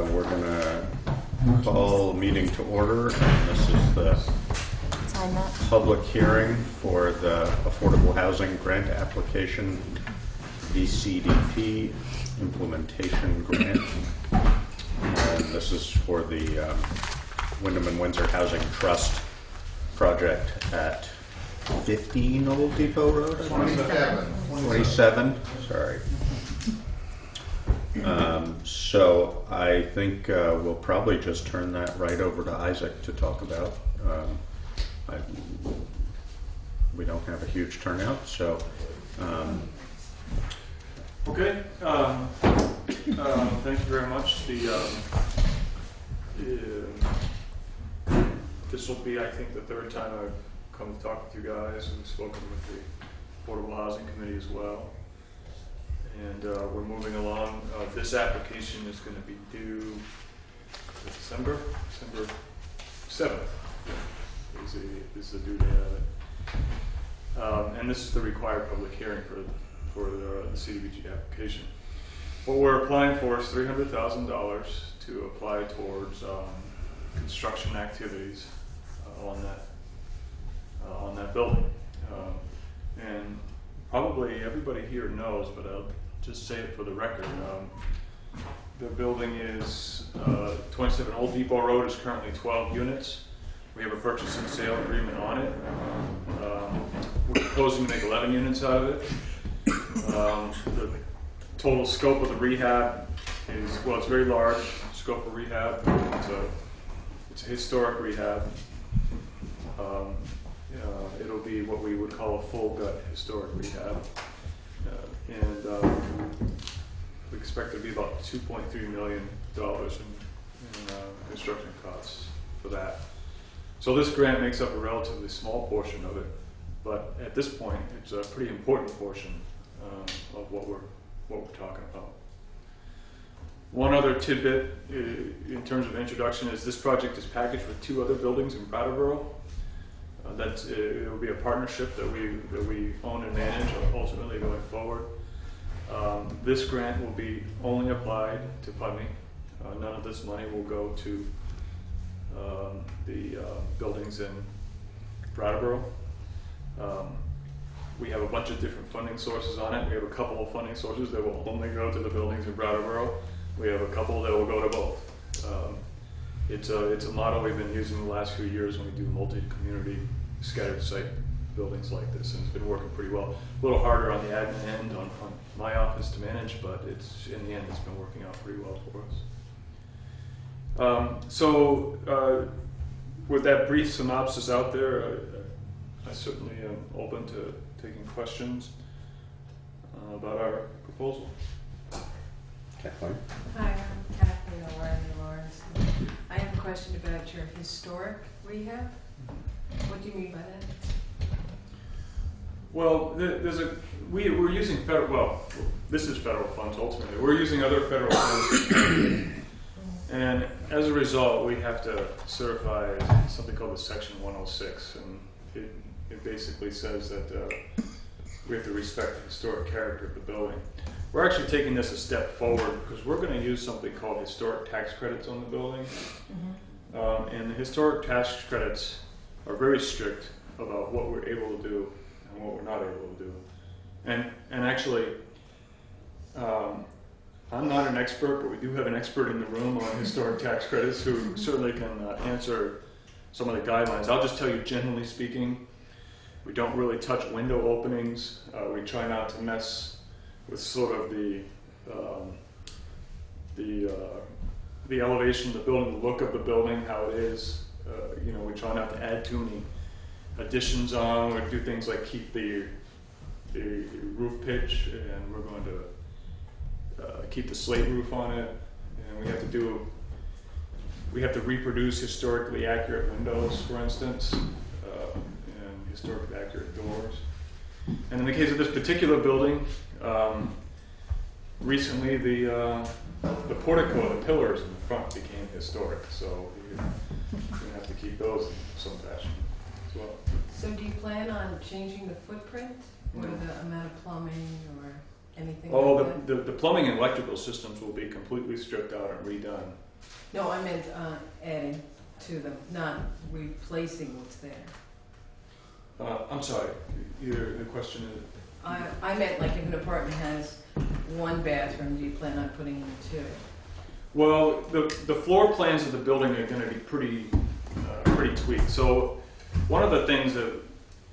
We're going to call meeting to order, and this is the public hearing for the Affordable Housing Grant Application VCDP Implementation Grant. And this is for the Wyndham and Windsor Housing Trust project at 15 Old Depot Road? 27, sorry. So I think we'll probably just turn that right over to Isaac to talk about. We don't have a huge turnout, so. Okay. Thank you very much. This will be, I think, the third time I've come to talk with you guys. We've spoken with the Affordable Housing Committee as well. And we're moving along. This application is going to be due December 7th is the due date of it. And this is the required public hearing for the CDBG application. What we're applying for is $300,000 to apply towards construction activities on that building. And probably everybody here knows, but I'll just say it for the record. The building is 27 Old Depot Road is currently 12 units. We have a purchase and sale agreement on it. We're proposing to make 11 units out of it. The total scope of the rehab is, well, it's very large scope of rehab. It's a historic rehab. It'll be what we would call a full gut historic rehab. We expect it to be about $2.3 million in construction costs for that. So this grant makes up a relatively small portion of it, but at this point, it's a pretty important portion of what we're talking about. One other tidbit in terms of introduction is this project is packaged with 2 other buildings in Brattleboro. It will be a partnership that we own and manage ultimately going forward. This grant will be only applied to Putney. None of this money will go to the buildings in Brattleboro. We have a bunch of different funding sources on it. We have a couple of funding sources that will only go to the buildings in Brattleboro. We have a couple that will go to both. It's a model we've been using the last few years when we do multi-community scattered site buildings like this, and it's been working pretty well. A little harder on the admin end on my office to manage, but in the end it's been working out pretty well for us. With that brief synopsis out there, I certainly am open to taking questions about our proposal. Kathleen? Hi, I'm Kathleen Lawrence. I have a question about your historic rehab. What do you mean by that? Well, we're using federal. Well, this is federal funds ultimately. We're using other federal funds, and as a result, we have to certify something called the Section 106, and it basically says that we have to respect the historic character of the building. We're actually taking this a step forward because we're going to use something called historic tax credits on the building. And the historic tax credits are very strict about what we're able to do and what we're not able to do. And actually, I'm not an expert, but we do have an expert in the room on historic tax credits who certainly can answer some of the guidelines. I'll just tell you, generally speaking, we don't really touch window openings. We try not to mess with sort of the the elevation of the building, the look of the building, how it is. You know, we try not to add too many additions on. We do things like keep the roof pitch, and we're going to keep the slate roof on it. And we have to reproduce historically accurate windows, for instance, and historically accurate doors. And in the case of this particular building, recently the portico, the pillars in the front became historic, so we're going to have to keep those in some fashion as well. So do you plan on changing the footprint or the amount of plumbing or anything like that? The plumbing and electrical systems will be completely stripped out and redone. No, I meant adding to them, not replacing what's there. I'm sorry, the question is? I meant like if an apartment has one bathroom, do you plan on putting in two? Well, the floor plans of the building are going to be pretty tweaked. So one of the things that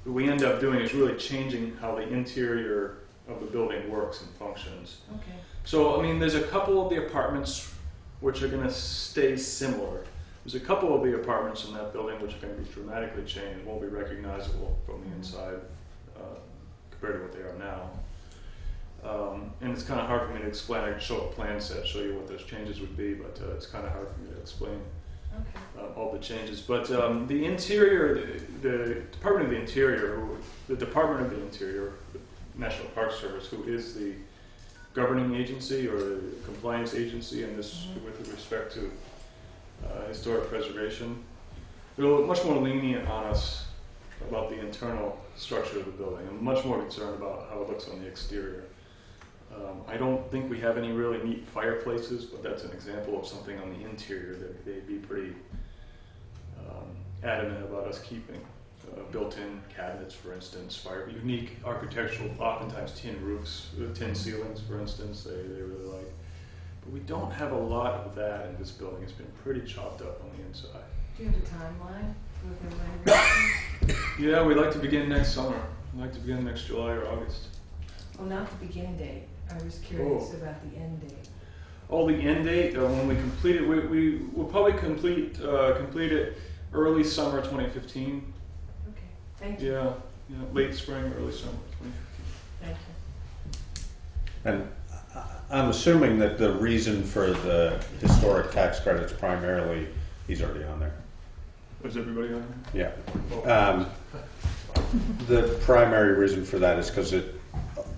we end up doing is really changing how the interior of the building works and functions. Okay. So, I mean, there's a couple of the apartments which are going to stay similar. There's a couple of the apartments in that building which are going to be dramatically changed, won't be recognizable from the inside compared to what they are now. And it's kind of hard for me to explain. I can show a plan set, show you what those changes would be, but it's kind of hard for me to explain all the changes. But the interior, the Department of the Interior, the National Park Service, who is the governing agency or the compliance agency in this with respect to historic preservation, they're much more lenient on us about the internal structure of the building. I'm much more concerned about how it looks on the exterior. I don't think we have any really neat fireplaces, but that's an example of something on the interior that they'd be pretty adamant about us keeping. Built-in cabinets, for instance, unique architectural, oftentimes tin roofs, tin ceilings, for instance, they really like. But we don't have a lot of that in this building. It's been pretty chopped up on the inside. Do you have a timeline for the renovations? Yeah, we'd like to begin next summer. We'd like to begin next July or August. Oh, not the begin date. I was curious about the end date. Oh, the end date, when we complete it, we will probably complete it early summer 2015. Okay, thank you. Yeah, late spring, early summer 2015. Thank you. And I'm assuming that the reason for the historic tax credits primarily, he's already on there. Was everybody on there? Yeah. The primary reason for that is because it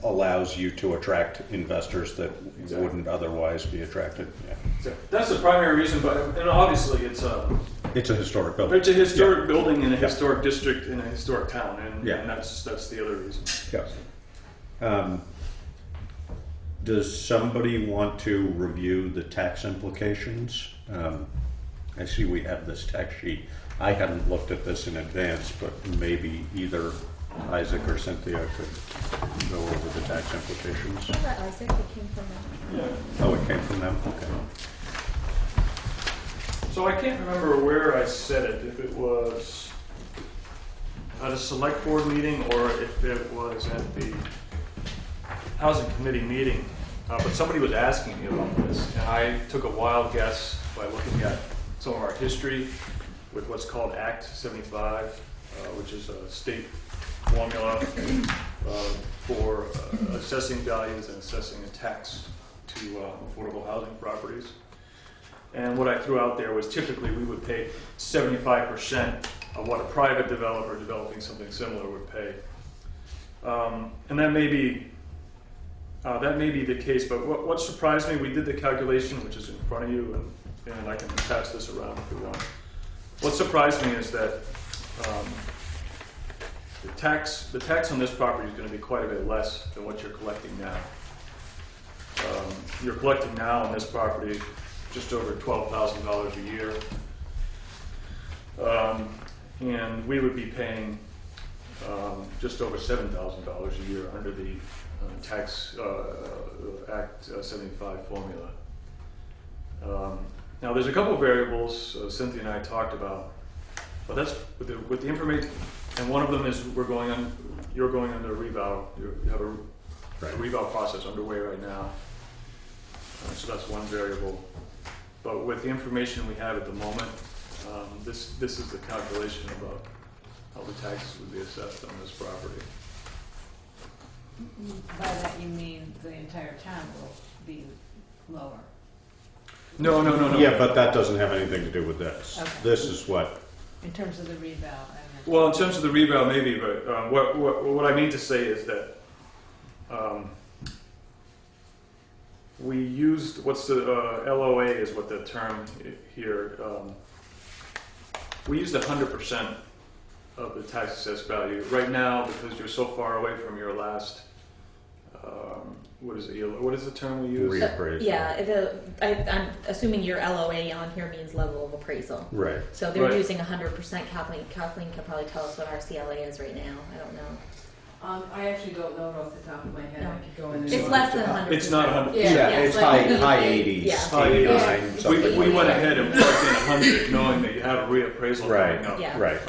allows you to attract investors that wouldn't otherwise be attracted. Yeah. So that's the primary reason, but and obviously it's a historic building. It's a historic building in a historic district in a historic town, and that's the other reason. Yeah. Does somebody want to review the tax implications? I see we have this tax sheet. I hadn't looked at this in advance, but maybe either Isaac or Cynthia could go over the tax implications. Isaac, it came from them. Yeah. Oh, it came from them? Okay. So I can't remember where I said it, if it was at a select board meeting or if it was at the housing committee meeting, but somebody was asking me about this, and I took a wild guess by looking at some of our history with what's called Act 75, which is a state formula for assessing values and assessing a tax to affordable housing properties. And what I threw out there was typically we would pay 75% of what a private developer developing something similar would pay. And that may be the case, but what surprised me, we did the calculation, which is in front of you, and I can pass this around if you want. What surprised me is that the tax on this property is going to be quite a bit less than what you're collecting now. You're collecting now on this property just over $12,000 a year, and we would be paying just over $7,000 a year under the tax Act 75 formula. Now, there's a couple of variables Cynthia and I talked about, but that's with the information. And one of them is you're going under a revow. You have a revow process underway right now. So that's one variable. But with the information we have at the moment, this is the calculation about how the taxes would be assessed on this property. By that you mean the entire town will be lower? No. Yeah, but that doesn't have anything to do with this. Okay. This is what, In terms of the reval? Well, in terms of the reval, maybe, but what I mean to say is that we used, what's the, LOA is what the term here, we used 100% of the tax assessed value. Right now, because you're so far away from your last, what is it, what is the term we use? reappraisal. Yeah, I'm assuming your LOA on here means level of appraisal. Right. So they're Right. using 100%. Kathleen can probably tell us what our CLA is right now. I don't know. I actually don't know it off the top of my head. No. I could go in and It's look. less than 100%. It's not 100%. Yeah, It's like high the- 80s, Yeah. 89, We something went like that. ahead and plugged in 100, knowing that you have a reappraisal Right. coming up. Yeah. Right.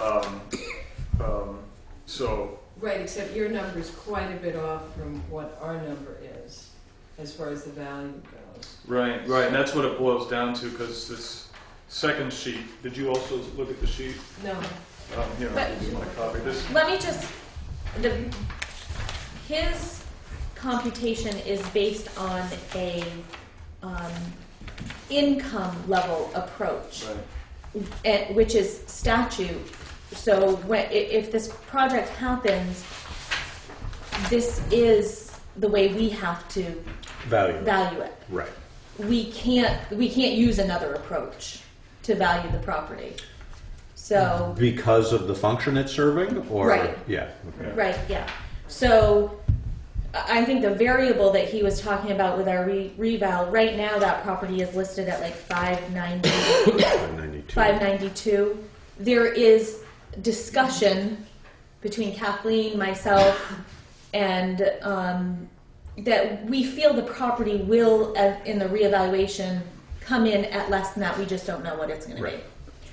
So, Right, except your number is quite a bit off from what our number is, as far as the value goes. right, and that's what it boils down to, because this second sheet, did you also look at the sheet? No, Here, But- I'll give you my copy. This, Let me just, his computation is based on a income level approach, right, which is statute. So if this project happens, this is the way we have to value it. Right. We can't use another approach to value the property. So Because of the function it's serving, or? Right. Yeah. Okay. right, yeah. So I think the variable that he was talking about with our reval, right now that property is listed at like 590, 592. 592. There is discussion between Kathleen, myself, and that we feel the property will, in the reevaluation, come in at less than that. We just don't know what it's going to Right. be.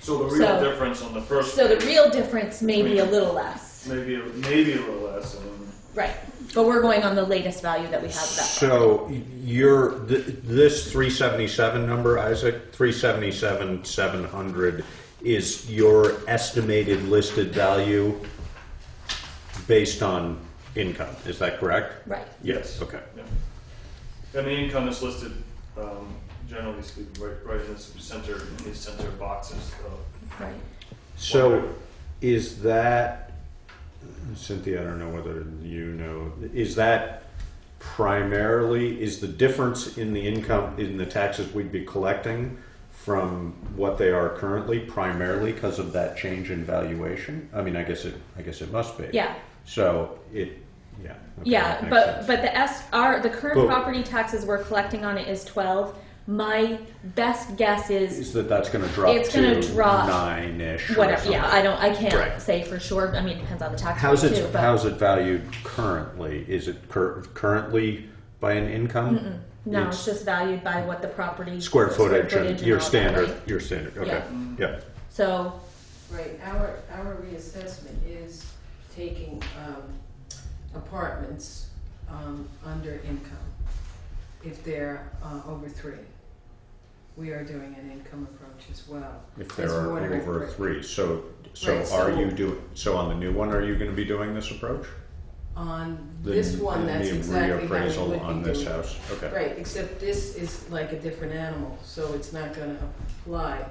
so the real So- difference on the first. So the real difference may be a little less. Maybe a little less, and Right. But we're going on the latest value that we have of that property. So this 377 number, Isaac, 377, 700 is your estimated listed value based on income. Is that correct? Right. yes. Okay. Yeah. And the income is listed, generally speaking, right in the center, in these center boxes. Right. So is that, Cynthia, I don't know whether you know, is that primarily, is the difference in the income, in the taxes we'd be collecting from what they are currently primarily because of that change in valuation? I mean, I guess it must be. Yeah. So okay, Yeah, that makes but sense. the current But- property taxes we're collecting on it is 12. My best guess is Is that's going to drop It's gonna to drop 9-ish? or whatever. Yeah, something? I can't Right. say for sure. I mean, it depends on the tax How's rate it too. But how's it valued currently? Is it currently by an income? no, It's it's just valued by what the property square footage and and your all that, standard. right? Your standard. Okay. Yeah. Yeah. So right, our reassessment is taking apartments under income, if they're over 3. We are doing an income approach as well. If there As are water and over brick. 3, so Right, so- are you doing? So on the new one, are you going to be doing this approach? On The- this one, that's the exactly how we reappraisal would on be this doing it. house. Okay. Right, except this is like a different animal, so it's not gonna apply.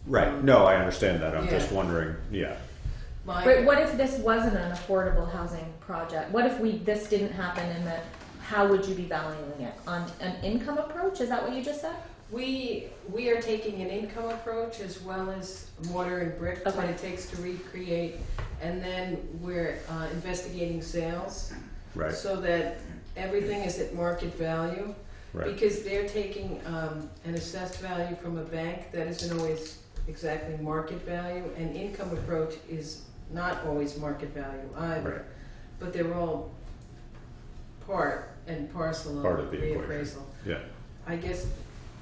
Right. No, I understand that. I'm just Yeah. wondering. Yeah. but what if this wasn't an affordable housing project? What if this didn't happen and that how would you be valuing it? On an income approach? Is that what you just said? We are taking an income approach as well as mortar and brick, what Okay. it takes to recreate, and then we're investigating sales, Right. so that everything is at market value. Right. Because they're taking an assessed value from a bank that isn't always exactly market value, and income approach is not always market value either. Right. But they're all part and parcel Part of of the reappraisal. equation. Yeah. I guess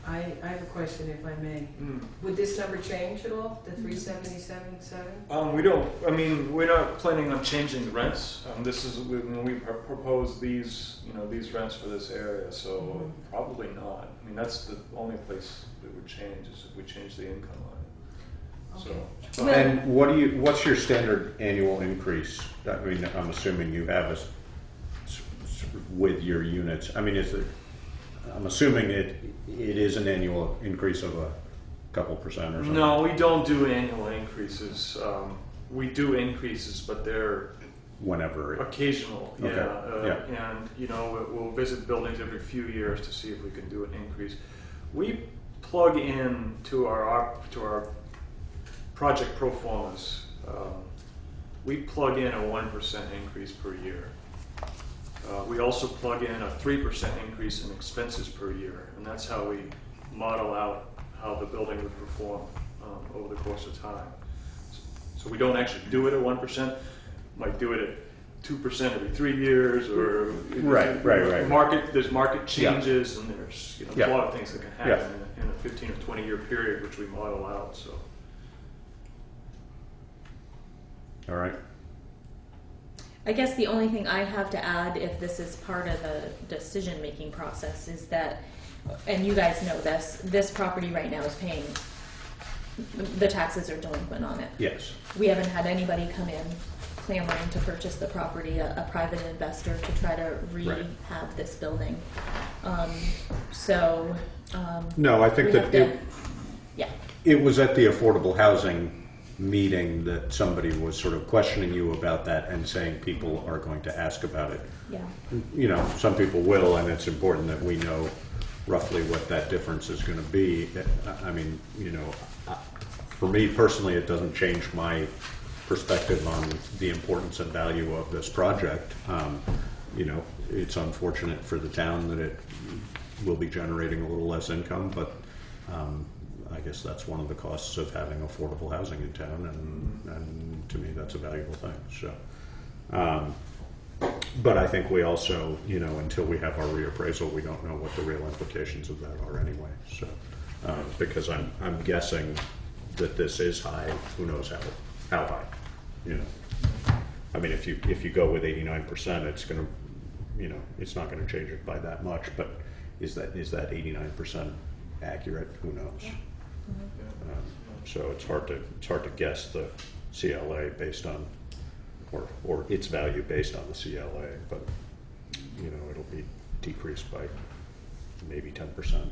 I have a question, if I may. Would this number change at all, the 377.7? We don't, I mean, we're not planning on changing the rents. This is, when we propose these, you know, these rents for this area, so probably not. I mean, that's the only place it would change is if we change the income on it. Okay. So, And what's your standard annual increase? I mean, I'm assuming you have with your units. I mean, I'm assuming it is an annual increase of a couple percent or something. no, we don't do annual increases. We do increases, but they're Whenever. occasional. Okay. Yeah. And, you know, we'll visit buildings every few years to see if we can do an increase. We plug in to our project pro formas. We plug in a 1% increase per year. We also plug in a 3% increase in expenses per year, and that's how we model out how the building would perform over the course of time. So we don't actually do it at 1%. Might do it at 2% every 3 years, or Right. There's market changes, and there's, you know, a lot of things that can happen in a 15 or 20 year period, which we model out. So. All right. I guess the only thing I have to add, if this is part of the decision-making process, is that, and you guys know this property right now is paying, the taxes are delinquent on it. Yes. We haven't had anybody come in clamoring to purchase the property, a private investor to try to rehab this building. No, I think that it was at the affordable housing meeting that somebody was sort of questioning you about that and saying people are going to ask about it. Yeah. You know, some people will, and it's important that we know roughly what that difference is going to be. I mean, you know, for me personally, it doesn't change my perspective on the importance and value of this project. You know, it's unfortunate for the town that it will be generating a little less income, but I guess that's one of the costs of having affordable housing in town, and to me that's a valuable thing. So, but I think we also, you know, until we have our reappraisal, we don't know what the real implications of that are anyway. So, because I'm guessing that this is high, who knows how high, you know. I mean, if you go with 89%, it's going to, you know, it's not going to change it by that much. But is that 89% accurate? Who knows? So it's hard to guess the CLA based on, or its value based on the CLA. But you know, it'll be decreased by maybe 10%.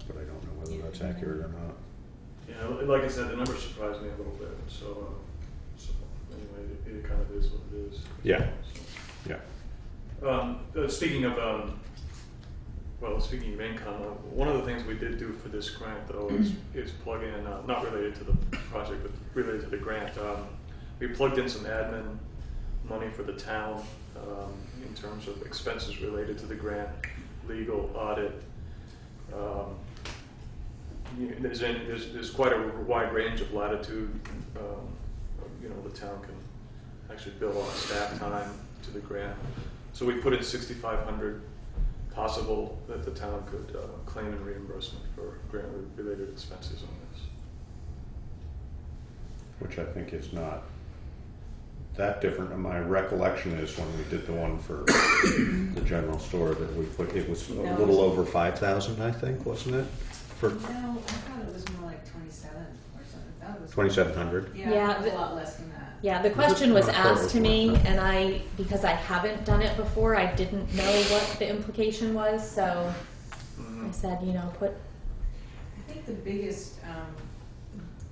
But I don't know whether that's accurate or not. Yeah, like I said, the numbers surprised me a little bit. So anyway, it kind of is what it is. Yeah. So. Yeah. Speaking of income, one of the things we did do for this grant, though, is plug in, not related to the project, but related to the grant. We plugged in some admin money for the town in terms of expenses related to the grant, legal, audit. There's quite a wide range of latitude. You know, the town can actually bill off staff time to the grant. So we put in $6,500 possible that the town could claim in reimbursement for grant-related expenses on this. Which I think is not that different. And my recollection is when we did the one for the general store that we put, it was a little over 5,000, I think, wasn't it? For No, I thought it was more like 27 or something. That was 2,700. Yeah, it was a lot less than that. Yeah, the question was Not asked to me, terrible. and because I haven't done it before, I didn't know what the implication was, so I said, you know, I think the biggest,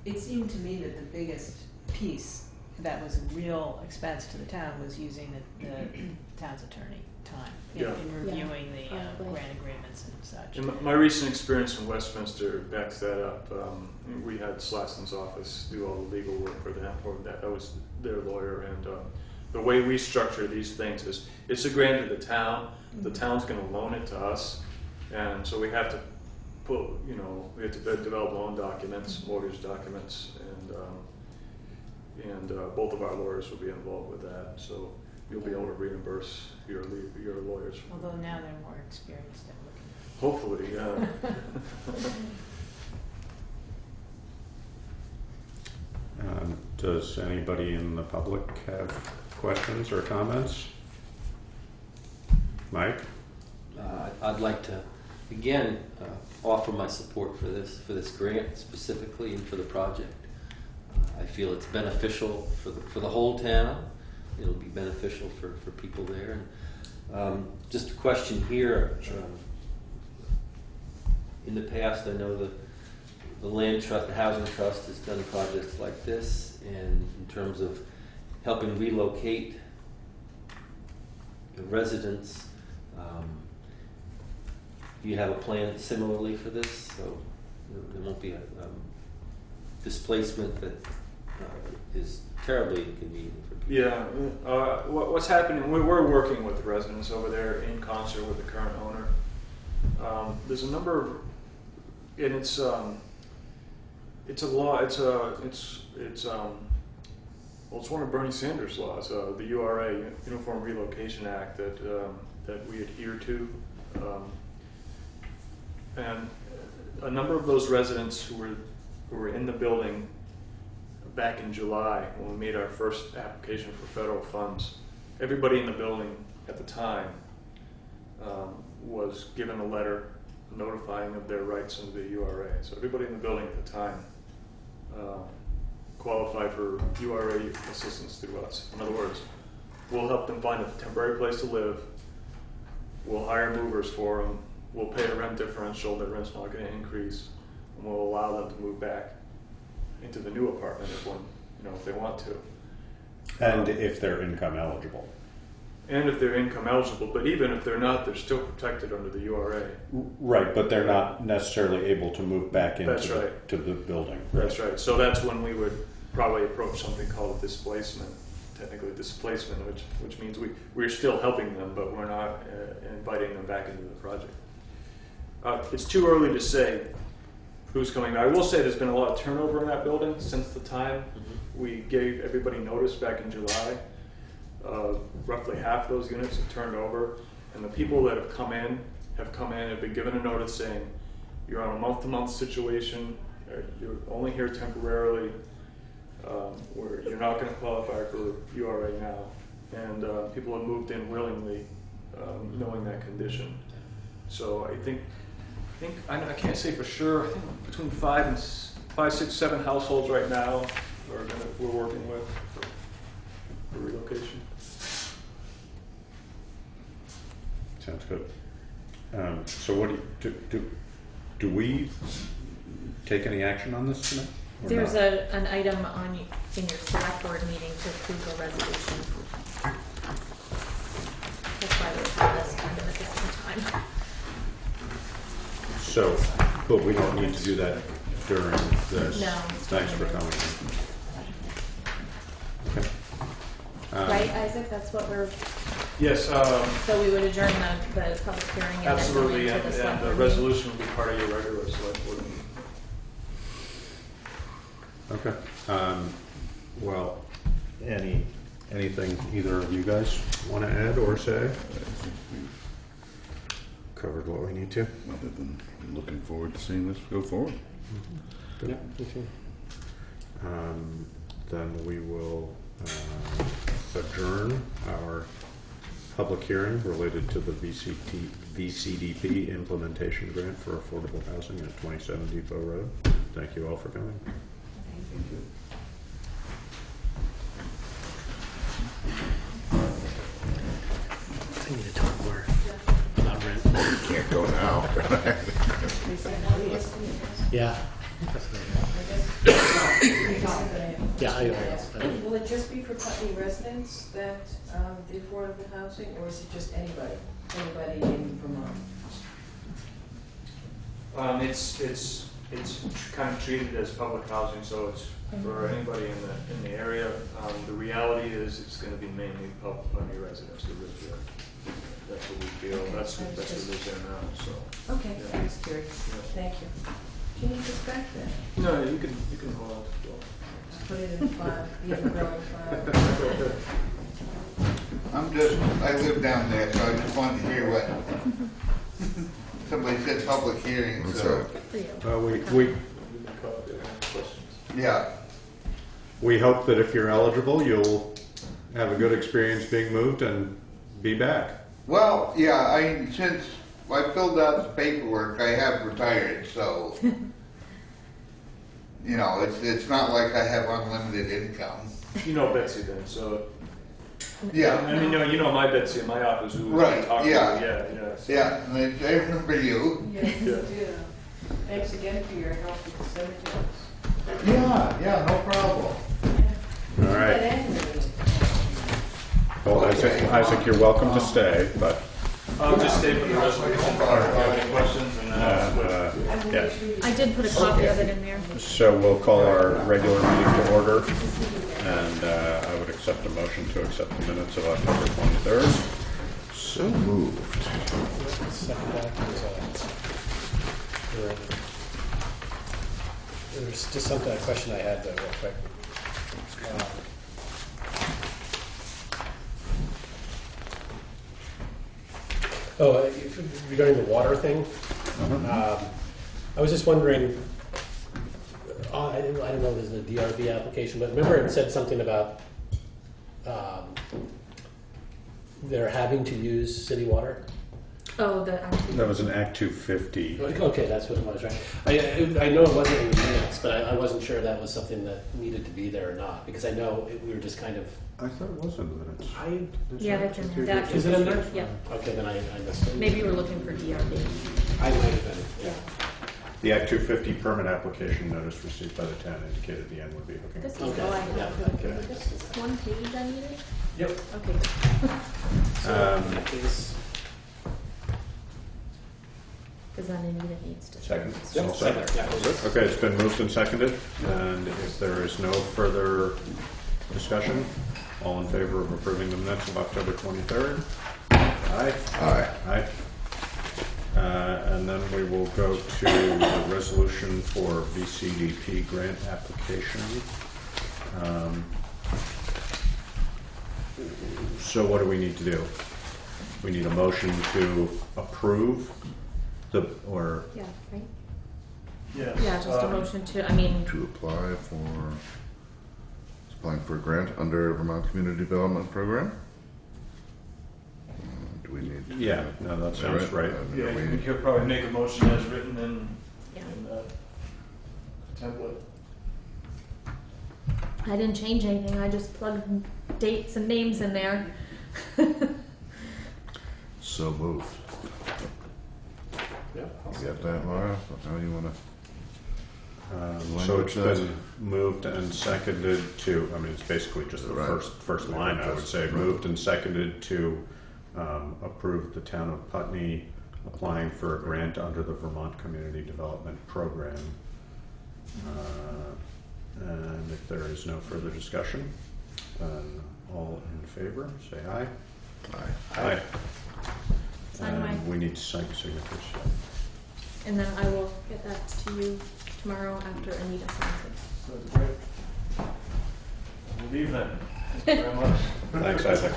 it seemed to me that the biggest piece that was a real expense to the town was using the town's attorney time in reviewing the grant agreements and such. And my recent experience in Westminster backs that up. We had Slatton's office do all the legal work for them, or that was their lawyer. And the way we structure these things is it's a grant to the town. The town's going to loan it to us, and so we have to we have to develop loan documents, mortgage documents, and both of our lawyers will be involved with that. So you'll be able to reimburse your lawyers. Although now they're more experienced at looking. Hopefully, yeah. Does anybody in the public have questions or comments? Mike? I'd like to, again, offer my support for this grant specifically and for the project. I feel it's beneficial for the whole town. It'll be beneficial for people there. And just a question here. In the past, I know the land trust, the housing trust has done projects like this, and in terms of helping relocate the residents. Do you have a plan similarly for this, so there won't be a displacement that is terribly inconvenient for people? Yeah, what's happening, we're working with the residents over there in concert with the current owner. There's a number of, and it's a law, well, it's one of Bernie Sanders' laws, the URA, Uniform Relocation Act, that we adhere to. And a number of those residents who were in the building back in July when we made our first application for federal funds, everybody in the building at the time was given a letter notifying of their rights under the URA. So everybody in the building at the time qualified for URA assistance through us. In other words, we'll help them find a temporary place to live, we'll hire movers for them, we'll pay a rent differential, their rent's not going to increase, and we'll allow them to move back into the new apartment if they want to. And if they're income eligible. And if they're income eligible, but even if they're not, they're still protected under the URA. Right, but they're not necessarily able to move back into That's right. to the building. That's right. So that's when we would probably approach something called displacement, technically displacement, which means we're still helping them, but we're not inviting them back into the project. It's too early to say who's coming back. I will say there's been a lot of turnover in that building since the time we gave everybody notice back in July. Roughly half those units have turned over, and the people that have come in have been given a notice saying you're on a month-to-month situation, you're only here temporarily, you're not going to qualify for URA now, and people have moved in willingly, knowing that condition. So I think I can't say for sure. I think between 5, 6, 7 households right now we're working with for relocation. Sounds good. So what do we take any action on this tonight? Or There's not? an item in your select board meeting to approve a resolution. That's why we have this kind of at the same time. So, but we don't need to do that during this. No. Thanks for coming. Okay. Right, Isaac? That's what we're. Yes, So we would adjourn the public hearing and absolutely, then go into and the select the board resolution will be part of your regular select board meeting. Okay. Well, anything either of you guys want to add or say? Covered what we need to. Other than looking forward to seeing this go forward. Yeah, me too. Then we will adjourn our public hearing related to the VCDP implementation grant for affordable housing at 27 Depot Road. Thank you all for coming. I need to talk more about rent. Can't go now. Yeah. Yeah, Will it just be for Putney residents that the affordable housing, or is it just anybody in Vermont? It's kind of treated as public housing, so it's for anybody in the area. The reality is it's going to be mainly Putney residents who live there. That's what we feel. That's who lives there now. So. Okay, Yeah. I was curious. Yeah. Thank you. Can you just back that? No, you can hold on to it. Just put it in file, the ever-growing file. I live down there, so I just wanted to hear what somebody said public hearing, so, for you. We Questions? yeah. we hope that if you're eligible, you'll have a good experience being moved and be back. Well, yeah, since I filled out the paperwork, I have retired, so, you know, it's not like I have unlimited income. You know Betsy then, so. Yeah, I mean, you know my Betsy in my office who Right, talked to yeah. her, yeah, so. yeah, and I remember you. Yes, Yeah. do. Thanks again for your help with the cemeteries. Yeah, no problem. All right. Well, Isaac, you're welcome to stay, but I'll just stay for the resolution, if you have any questions, and then I'll switch. yeah. I did put a copy of it in there. So we'll call our regular meeting to order, and I would accept a motion to accept the minutes of October 23rd. So moved. Second that, there's just something, a question I had though, real quick. Regarding the water thing, I was just wondering, I don't know if there's a DRB application, but remember it said something about they're having to use city water? Oh, That was an Act 250. Okay, that's what it was, right? I know it wasn't in the minutes, but I wasn't sure that was something that needed to be there or not, because I know we were just kind of. I thought it was in the minutes. yeah, that's in there. That Is it in there? Yeah. Okay, then I missed it. Maybe you were looking for DRB. I might have been, yeah. The Act 250 permit application notice received by the town indicated the end would be hooking. This is Okay. all I have. Okay. This is one page I needed? Yep. Okay. So, in that case, Because then Anita needs to. Second. yep, All second, set. yeah. Okay, it's been moved and seconded, and if there is no further discussion, all in favor of approving the minutes of October 23rd? Aye. Aye. Aye. And then we will go to the resolution for VCDP grant application. So what do we need to do? We need a motion to approve or Yeah, right? Yes. Yeah, just a motion to, I mean, To apply for, applying for a grant under Vermont Community Development Program? Do we need to? Yeah, no, that sounds right. Yeah, you could probably make a motion as written in yeah. Template. I didn't change anything. I just plugged dates and names in there. So moved. Yeah, You got that, Laura? How do you wanna? So it's been moved and seconded to, I mean, it's basically just the Right. first line, I would say, moved and seconded to approve the town of Putney applying for a grant under the Vermont Community Development Program. And if there is no further discussion, then all in favor, say aye. Aye. Aye. Sign away. And we need to sign signatures. And then I will get that to you tomorrow after Anita signs it. That's great. We'll leave then. Thank you very much. Thanks, Isaac.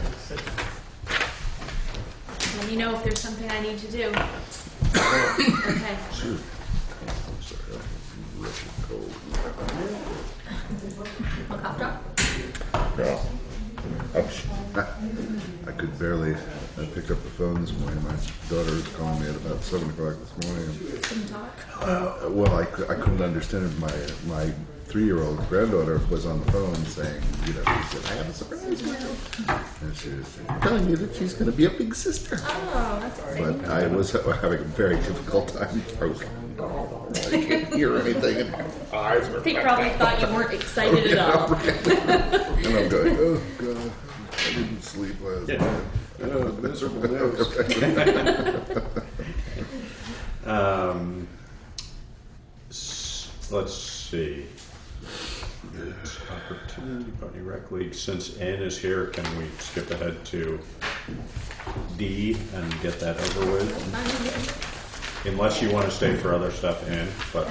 Let me know if there's something I need to do. Okay. Shoot. I'm sorry, I'm rushing cold. Want a cough drop? No. I could barely pick up the phone this morning. My daughter was calling me at about 7 o'clock this morning. Couldn't talk? Well, I couldn't understand it. My 3-year-old granddaughter was on the phone saying, you know, she said, I have a surprise for you. And she was telling me that she's going to be a big sister. Oh, that's exciting. But I was having a very difficult time. I can't hear anything, and her eyes were. They probably thought you weren't excited at all. And I'm going, oh God, I didn't sleep last night. Oh, miserable news. Let's see. Opportunity Putney Rec League. Since Ann is here, can we skip ahead to D and get that over with? Unless you want to stay for other stuff, Ann. But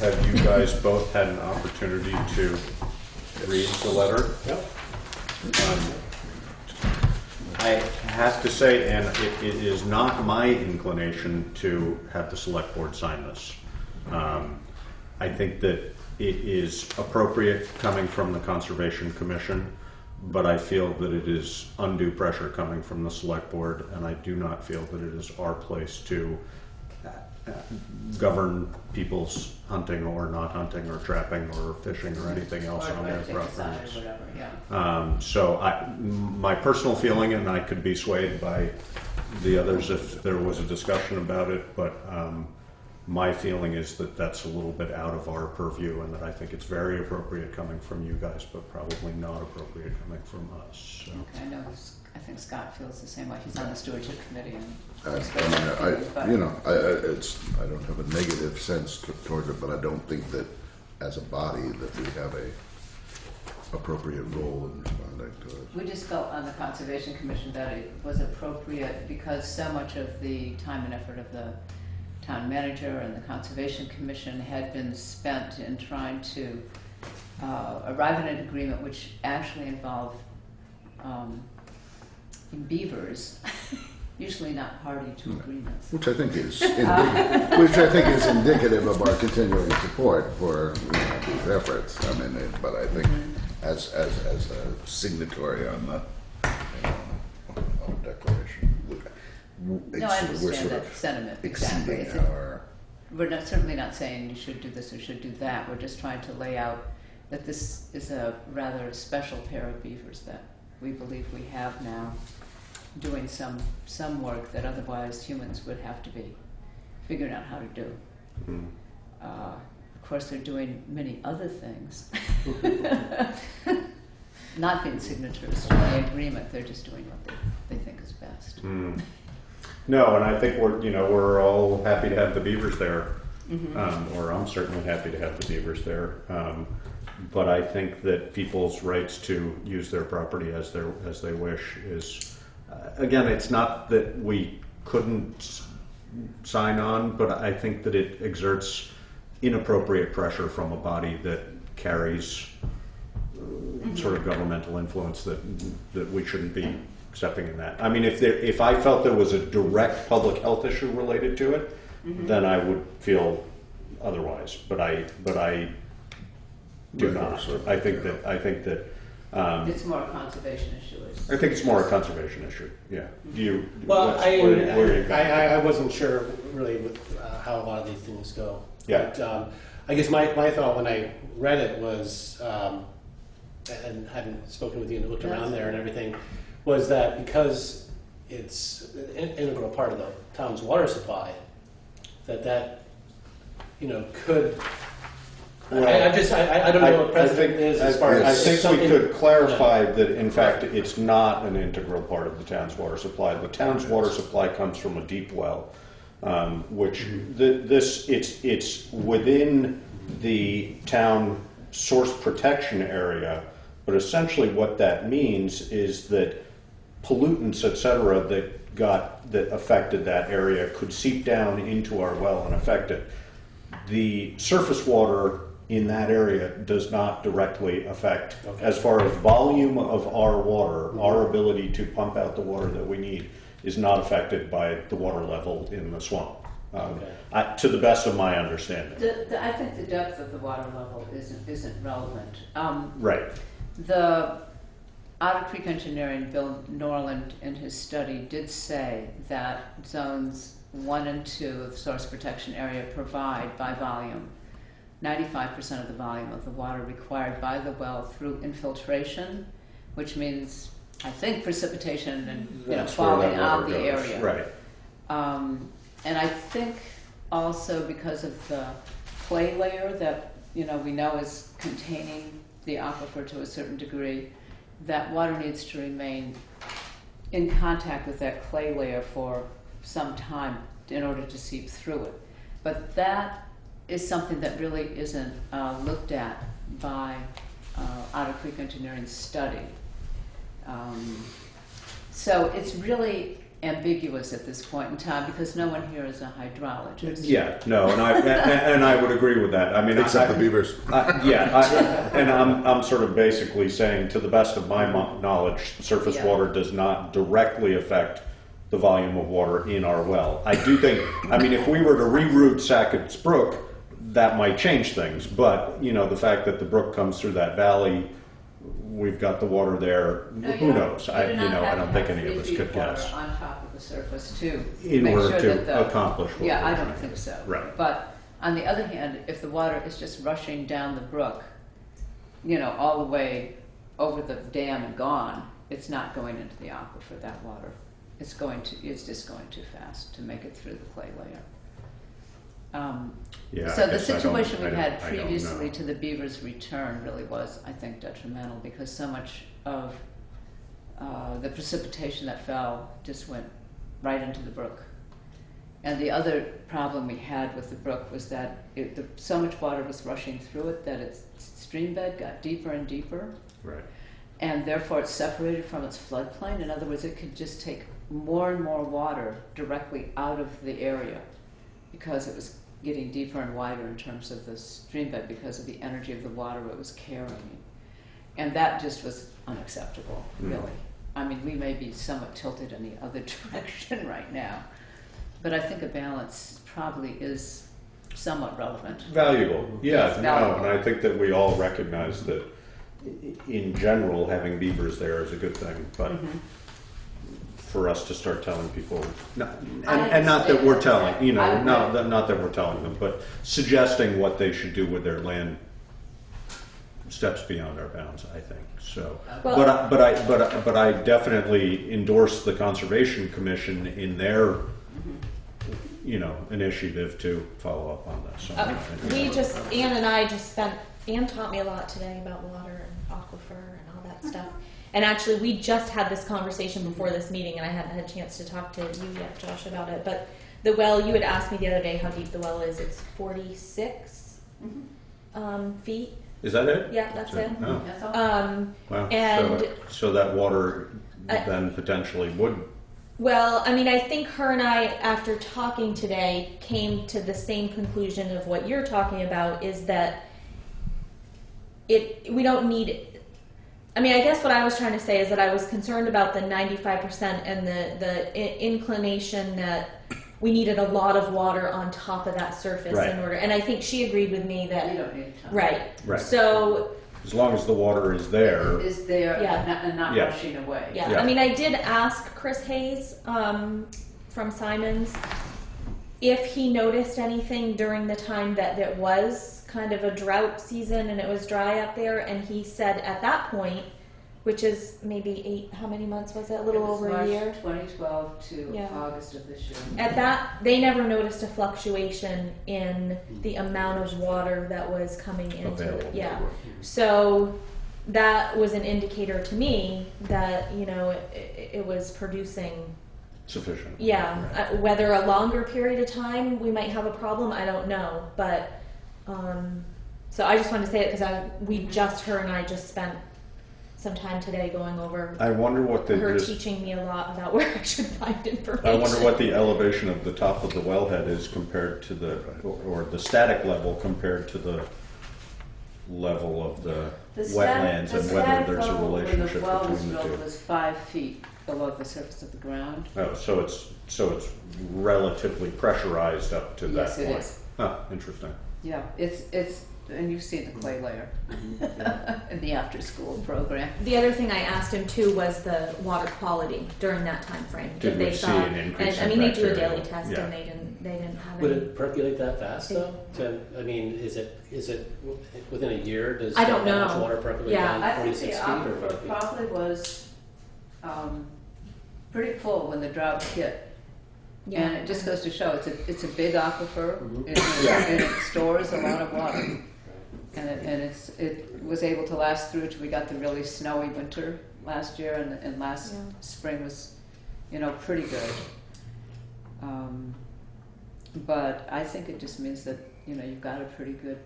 have you guys both had an opportunity to read the letter? Yep. I have to say, and it is not my inclination to have the select board sign this. I think that it is appropriate coming from the Conservation Commission, but I feel that it is undue pressure coming from the Select Board, and I do not feel that it is our place to govern people's hunting or not hunting or trapping or fishing or anything else on their properties. So my personal feeling, and I could be swayed by the others if there was a discussion about it, but my feeling is that that's a little bit out of our purview, and that I think it's very appropriate coming from you guys, but probably not appropriate coming from us. So. Okay, I know, I think Scott feels the same way. He's on the stewardship committee. And I don't have a negative sense towards it, but I don't think that as a body that we have a appropriate role in responding to it. we just felt on the Conservation Commission that it was appropriate because so much of the time and effort of the town manager and the Conservation Commission had been spent in trying to arrive at an agreement which actually involved beavers, usually not party to agreements. Which I think is indicative of our continuing support for these efforts. I mean, but I think as a signatory on the on the declaration, No, I understand that sentiment, exactly. We're certainly not saying you should do this or should do that. We're just trying to lay out that this is a rather special pair of beavers that we believe we have now, doing some work that otherwise humans would have to be figuring out how to do. Of course, they're doing many other things. Not being signatories to the agreement, they're just doing what they think is best. No, and I think we're all happy to have the beavers there, or I'm certainly happy to have the beavers there. But I think that people's rights to use their property as they wish is, again, it's not that we couldn't sign on, but I think that it exerts inappropriate pressure from a body that carries sort of governmental influence that we shouldn't be stepping in that. I mean, if I felt there was a direct public health issue related to it, then I would feel otherwise. But I do not. I think that It's more a conservation issue. I think it's more a conservation issue. Yeah. Well, where I wasn't sure really with how a lot of these things go. Yeah. But, I guess my thought when I read it was, and hadn't spoken with you and looked around there and everything, was that because it's an integral part of the town's water supply, that could. Well, I don't know what precedent is as far as. I think we could clarify that in fact it's not an integral part of the town's water supply. The town's water supply comes from a deep well, which it's within the town source protection area. But essentially, what that means is that pollutants, etc., that affected that area could seep down into our well and affect it. The surface water in that area does not directly affect, as far as volume of our water, our ability to pump out the water that we need is not affected by the water level in the swamp, to the best of my understanding. I think the depth of the water level isn't relevant. Right. The Otter Creek Engineering, Bill Norland, in his study, did say that zones 1 and 2 of the source protection area provide, by volume, 95% of the volume of the water required by the well through infiltration, which means, I think, precipitation and falling out of the area. Right. And I think also because of the clay layer that we know is containing the aquifer to a certain degree, that water needs to remain in contact with that clay layer for some time in order to seep through it. But that is something that really isn't looked at by Otter Creek Engineering's study. So it's really ambiguous at this point in time because no one here is a hydrologist. Yeah, no, and I would agree with that. I mean, Except the beavers. And I'm sort of basically saying, to the best of my knowledge, surface water does not directly affect the volume of water in our well. I do think, I mean, if we were to reroute Sackett's Brook, that might change things. But, you know, the fact that the brook comes through that valley, we've got the water there, who knows? I don't think any of us could guess. On top of the surface too. In make order sure to that the- accomplish what Yeah, we're I trying don't to think do. so. Right. But on the other hand, if the water is just rushing down the brook, you know, all the way over the dam and gone, it's not going into the aquifer, that water. It's just going too fast to make it through the clay layer. Yeah, So I the guess I don't- situation we I don't- had I don't previously know. to the beaver's return really was, I think, detrimental because so much of the precipitation that fell just went right into the brook. And the other problem we had with the brook was that so much water was rushing through it that its stream bed got deeper and deeper, Right. and therefore it separated from its floodplain. In other words, it could just take more and more water directly out of the area because it was getting deeper and wider in terms of the stream bed because of the energy of the water it was carrying. And that just was unacceptable, really. I mean, we may be somewhat tilted in the other direction right now, but I think a balance probably is somewhat relevant. Valuable, yeah, It's no, valuable. and I think that we all recognize that in general, having beavers there is a good thing, but for us to start telling people, and not that we're telling, you know, not that we're telling them, but suggesting what they should do with their land steps beyond our bounds, I think. So, Well- but I definitely endorse the Conservation Commission in their, you know, initiative to follow up on this. So, Ann and I just spent, Ann taught me a lot today about water and aquifer and all that stuff. And actually, we just had this conversation before this meeting, and I hadn't had a chance to talk to you yet, Josh, about it. But the well, you had asked me the other day how deep the well is. It's 46 feet. Is that it? Yeah, that's it. Oh, That's all. wow. And so that water then potentially would. well, I mean, I think her and I, after talking today, came to the same conclusion of what you're talking about, is that we don't need. I mean, I guess what I was trying to say is that I was concerned about the 95% and the inclination that we needed a lot of water on top of that surface Right. in order. And I think she agreed with me that You don't need a ton. right. Right. So As long as the water is there. Is there Yeah. and not Yeah. rushing away. yeah. Yeah. I mean, I did ask Chris Hayes from Simons if he noticed anything during the time that there was kind of a drought season and it was dry up there, and he said at that point, which is maybe how many months was it? A little It was over March a year. 2012 to Yeah. August of this year. At that, they never noticed a fluctuation in the amount of water that was coming into Available. yeah. So that was an indicator to me that, you know, it was producing. Sufficient. Yeah, Right. whether a longer period of time we might have a problem, I don't know. But so I just wanted to say it because her and I just spent some time today going over I wonder what they her just. teaching me a lot about where I should find information. I wonder what the elevation of the top of the wellhead is compared to or the static level compared to the level of the wetlands, and whether there's a relationship When the well was between the drilled two. was 5 feet below the surface of the ground. Oh, so it's relatively pressurized up to Yes, that it point. is. Huh, interesting. Yeah, it's and you've seen the clay layer in the after-school program. The other thing I asked him too was the water quality during that time frame. Did if we they see saw, an increase and I in mean they do a bacteria? daily test Yeah. and they didn't have Would any. it percolate that fast though? I mean, is it within a year? Does I don't that much know. water percolate Yeah. down I think 46 the feet or aquifer 5 feet? probably was pretty full when the drought hit. Yeah. And it just goes to show it's a big aquifer Mhm. and it stores a lot of water. And it was able to last through till we got the really snowy winter last year, and last Yeah. spring was, you know, pretty good. But I think it just means that, you know, you've got a pretty good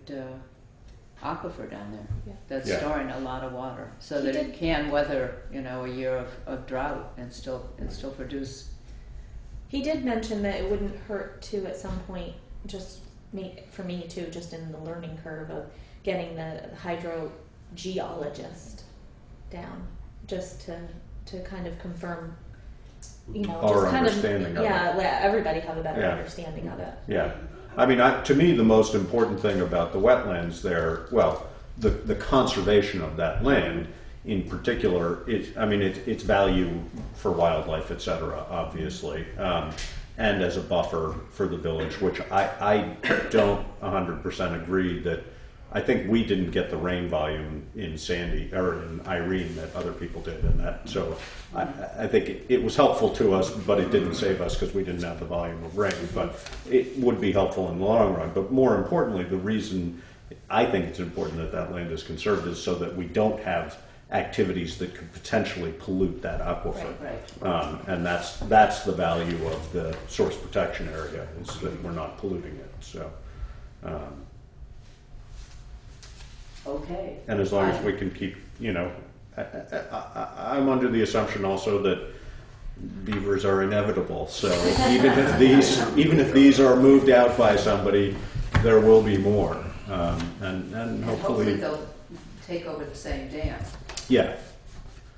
aquifer down there Yeah. that's Yeah. storing a lot of water, so He that did- it can weather, you know, a year of drought and still produce. He did mention that it wouldn't hurt to at some point for me too, just in the learning curve of getting the hydrogeologist down, just to kind of confirm, you know, Our just kind understanding of of it. let everybody have a better Yeah. understanding of it. Yeah. I mean, to me, the most important thing about the wetlands there, well, the conservation of that land in particular, its value for wildlife, et cetera, obviously, and as a buffer for the village, which I don't 100% agree that. I think we didn't get the rain volume in Sandy or in Irene that other people did, and that so I think it was helpful to us, but it didn't save us because we didn't have the volume of rain. But it would be helpful in the long run. But more importantly, the reason I think it's important that that land is conserved is so that we don't have activities that could potentially pollute that aquifer. Right. And that's the value of the source protection area, is that we're not polluting it. So. Okay. And as long as we can keep, I'm under the assumption also that beavers are inevitable. So even if these are moved out by somebody, there will be more, and hopefully they'll take over the same dam. Yeah.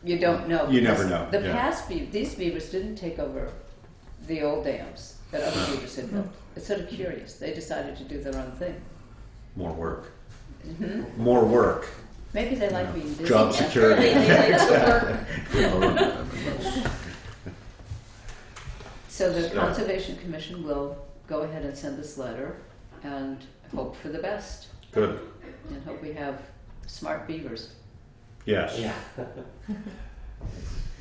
You don't know. You never know. The past these beavers didn't take over the old dams that other beavers had built. It's sort of curious. They decided to do their own thing. More work. Mm-hmm. More work. Maybe they like being busy. Job security. They like to work. So the Conservation Commission will go ahead and send this letter and hope for the best. Good. And hope we have smart beavers. Yes. Yeah.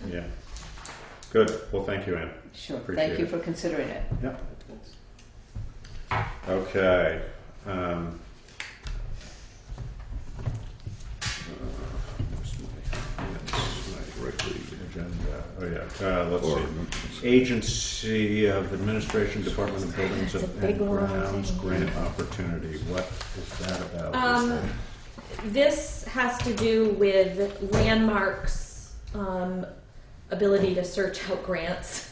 Yeah. Good. Well, thank you, Ann. Sure. Appreciate Thank you it. for considering it. Yep. Okay. My Ripley agenda. Oh yeah. Let's see. Agency of Administration, Department of Buildings That's a and big long Grounds thing. grant opportunity. What is that about? This has to do with Landmark's ability to search out grants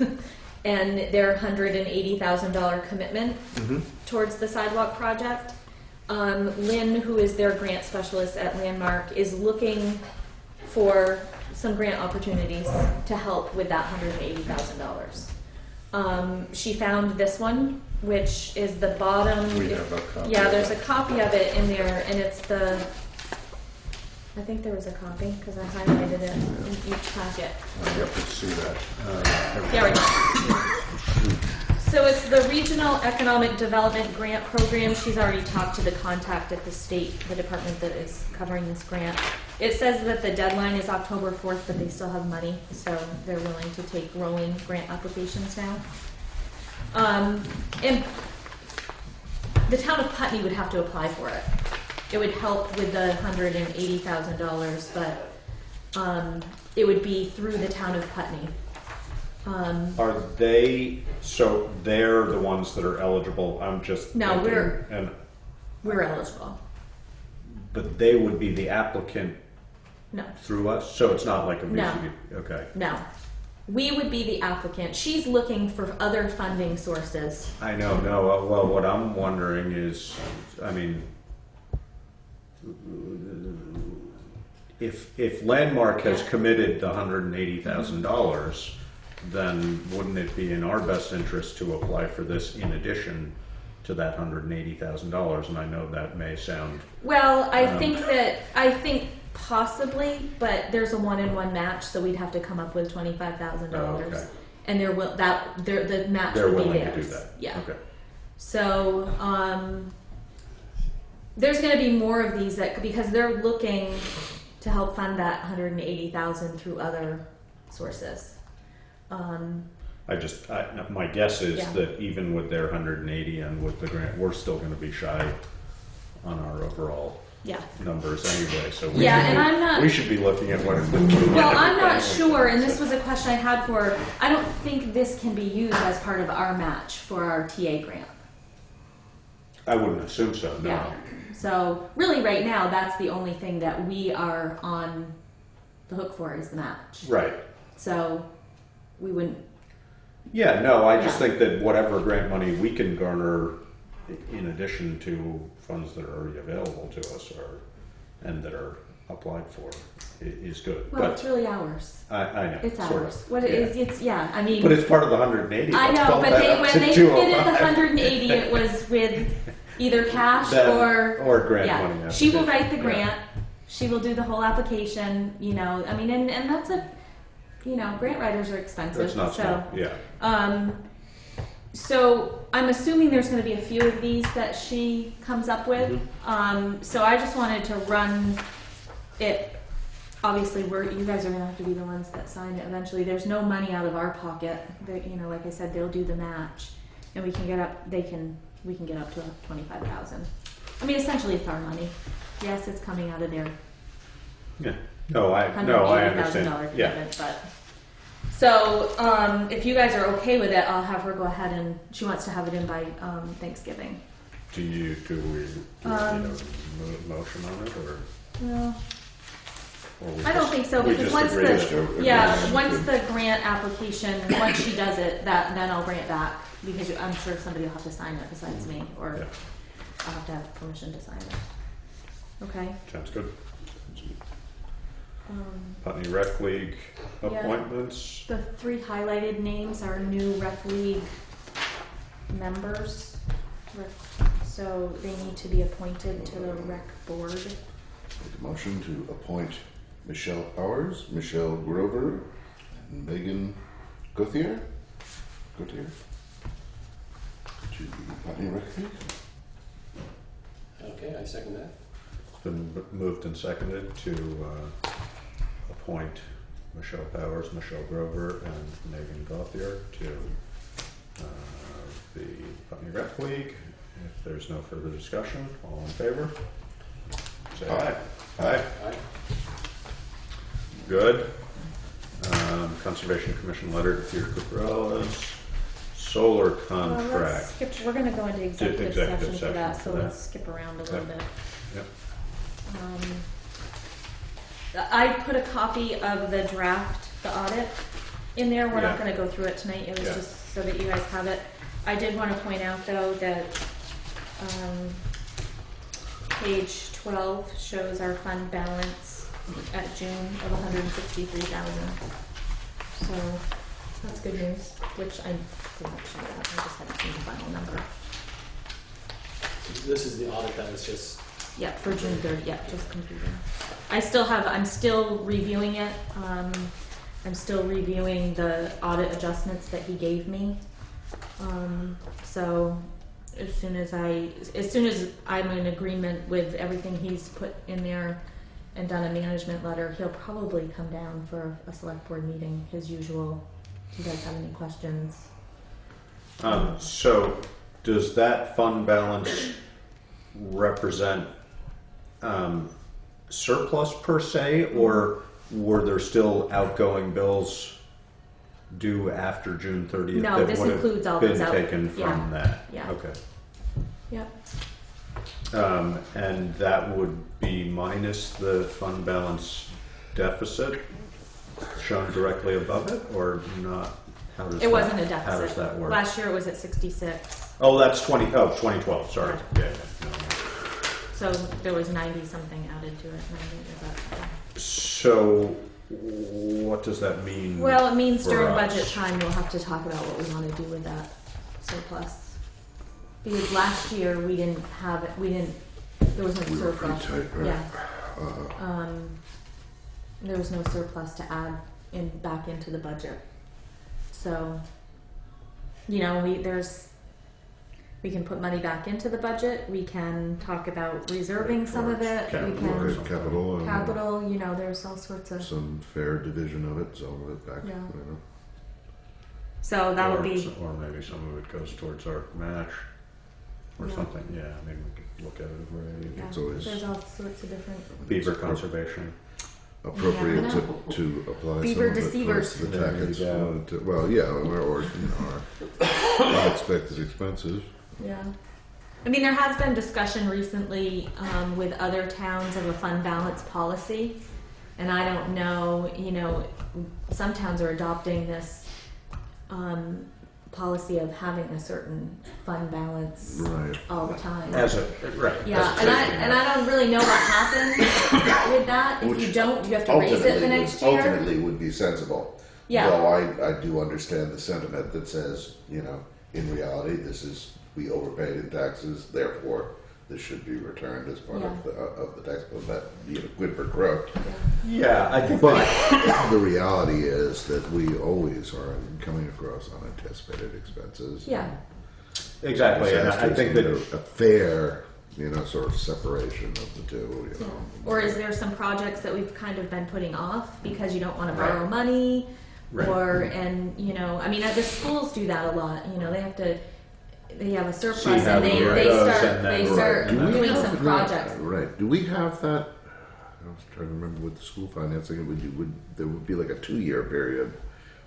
and their $180,000 commitment towards the sidewalk project. Lynn, who is their grant specialist at Landmark, is looking for some grant opportunities to help with that $180,000. She found this one, which is the bottom. We have a copy. Yeah, of there's a it. copy of it in there, and it's the. I think there was a copy because I highlighted it in each packet. You have to see that. There we go. So it's the Regional Economic Development Grant Program. She's already talked to the contact at the state, the department that is covering this grant. It says that the deadline is October 4th, but they still have money, so they're willing to take rolling grant applications now. And the town of Putney would have to apply for it. It would help with the $180,000, but it would be through the town of Putney. Are they, so they're the ones that are eligible? I'm just No, thinking, we're eligible. but they would be the applicant No, through us? So it's not like a No. VCD? Okay. no. We would be the applicant. She's looking for other funding sources. I know, no, well, what I'm wondering is, I mean, if Landmark has committed the $180,000, then wouldn't it be in our best interest to apply for this in addition to that $180,000? And I know that may sound, Well, I think possibly, but there's a 1-in-1 match, so we'd have to come up with $25,000. Oh, okay. And the match they're would be willing theirs. to do that? Yeah. Okay. So there's going to be more of these because they're looking to help fund that $180,000 through other sources. My guess is Yeah. that even with their 180 and with the grant, we're still going to be shy on our overall Yeah. numbers anyway. So we should be looking at what. Well, I'm not sure, and this was a question I had for her. I don't think this can be used as part of our match for our TA grant. I wouldn't assume so. No. Yeah. So really, right now, that's the only thing that we are on the hook for is the match. Right. So we wouldn't. Yeah. No. I just Yeah. think that whatever grant money we can garner, in addition to funds that are already available to us, and that are applied for, is good. Well, But it's really ours. I know. It's sort of. ours. What it Yeah. is, it's, yeah, I mean. But it's part of the 180. I Let's know, bump but that they, up when to they committed the 205. 180, it was with either cash Then- or grant yeah. money. She will write the Yeah. grant. She will do the whole application. You know, I mean, and that's a, you know, grant writers are expensive. That's not so. small. Yeah. So I'm assuming there's going to be a few of these that she comes up with. So I just wanted to run it. Obviously, you guys are going to have to be the ones that sign it eventually. There's no money out of our pocket. You know, like I said, they'll do the match, and we can get up. We can get up to 25,000. I mean, essentially, it's our money. Yes, it's coming out of their Yeah. No, I understand. $180,000 Yeah. commitment, but. So, if you guys are okay with it, I'll have her go ahead and she wants to have it in by Thanksgiving. Do we need a motion on it or? Well, or we I don't just- think so we because just once agree the to- once the grant application, once she does it, then I'll bring it back because I'm sure somebody will have to sign it besides me, or Yeah. I'll have to have permission to sign it. Okay. Sounds good. Um, Putney Rec League Yeah. appointments. The 3 highlighted names are new rec league members. So they need to be appointed to the rec board. Make a motion to appoint Michelle Powers, Michelle Grover, and Megan Gauthier to the Putney Rec League. Okay, I second that. It's been moved and seconded to appoint Michelle Powers, Michelle Grover, and Megan Gauthier to the Putney Rec League. If there's no further discussion, all in favor? Say aye. Aye. Aye. Good. Conservation Commission letter to Peter Cuprella's solar contract. We're going to go into executive session for that, so for that. let's skip around a little bit. Yep. I put a copy of the draft, the audit, in there. We're not Yeah. going to go through it tonight. It was Yeah. just so that you guys have it. I did want to point out, though, that page 12 shows our fund balance at June of 163,000. So that's good news, which I pretty much knew that. I just hadn't seen the final number. This is the audit that was just. Yeah, for June 3rd. Yeah, just completed. I'm still reviewing it. I'm still reviewing the audit adjustments that he gave me. So as soon as I'm in agreement with everything he's put in there and done a management letter, he'll probably come down for a select board meeting, his usual. Do you guys have any questions? So does that fund balance represent surplus per se, or were there still outgoing bills due after June 30th No, that this would have includes all been those taken from yeah. that? Yeah. Okay. Yep. And that would be minus the fund balance deficit shown directly above it, or not? How does It wasn't a deficit. How does that work? Last year it was at 66. Oh, that's 2012. Sorry. Yeah. No. So there was 90 something added to it. 90, is that, So, what does that mean? well, it means for during us? budget time we'll have to talk about what we want to do with that surplus. Because last year we didn't have it. There was no We were pretty surplus. tight, right? Yeah. There was no surplus to add back into the budget. So, you know, we can put money back into the budget. We can talk about reserving some of it. We Look can at capital and capital. You know, there's all sorts of. some fair division of it, some of it back. Yeah. You know. So that would be. Or maybe some of it goes towards our match, or Yeah. something. Yeah, maybe we could look at it a variety of Yeah, It's always- there's all sorts of different. beaver conservation. Appropriate Yeah, I know. to apply Beaver some of it deceivers. towards the There you tax. go. Well, yeah, or our unexpected expenses. Yeah. I mean, there has been discussion recently with other towns of a fund balance policy, and I don't know, you know, some towns are adopting this policy of having a certain fund balance Right. all the time. Right. Yeah, and I don't really know what happens with that. If you Which don't, you have to raise it the next year. Ultimately would be sensible. Yeah. Though I do understand the sentiment that says, you know, in reality, we overpaid in taxes, therefore this should be returned as part of the tax bill. That, you know, quid pro quo. Yeah, I think. But the reality is that we always are coming across unanticipated expenses. Yeah. Exactly, and I think that a fair, you know, sort of separation of the two. You know. Or is there some projects that we've kind of been putting off because you don't want to Right. borrow money? Right. Or, and, you know, I mean, the schools do that a lot. You know, they have a surplus See how and the they year goes start, and then- they start Do we doing have some that- projects. Right. Do we have that? I was trying to remember with the school financing. There would be like a 2-year period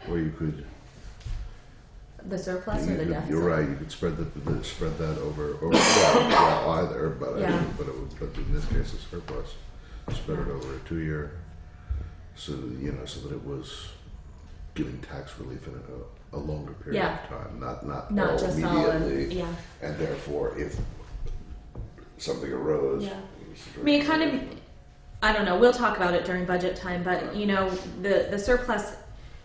where you could. The surplus or the deficit? You're right. You could spread that over, or well, either. But Yeah. but in this case, a surplus. Spread it over a 2-year, so you know, so that it was giving tax relief in a longer period Yeah. of time, not Not all just all immediately. in, yeah. And therefore, if something arose, Yeah. I mean, it kind of, I don't know, we'll talk about it during budget time, but, you know, the surplus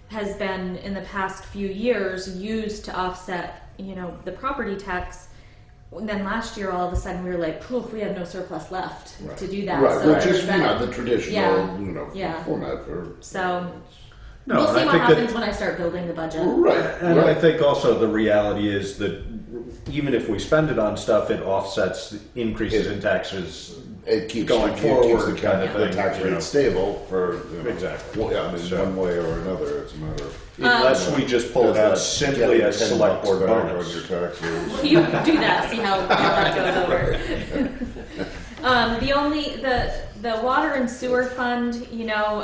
has been, in the past few years, used to offset, you know, the property tax. And then last year, all of a sudden, we were like, poof, we have no surplus left Right. to do that. Right, So which there's is you been- know the traditional Yeah. you know Yeah. format for. So No, we'll and see I what think happens that, when I start building the budget. Right, and I right. think also the reality is that even if we spend it on stuff, it offsets the increases in taxes. It keeps going it forward keeps the, kind of the thing, tax you rate know. stable for you know, Exactly. Well, yeah, I mean, So- one way or another, it's a matter of. Unless we just pull it out Because simply getting as 10 select bucks board back bonus. on your taxes. You do that, see how that goes over. The water and sewer fund, you know,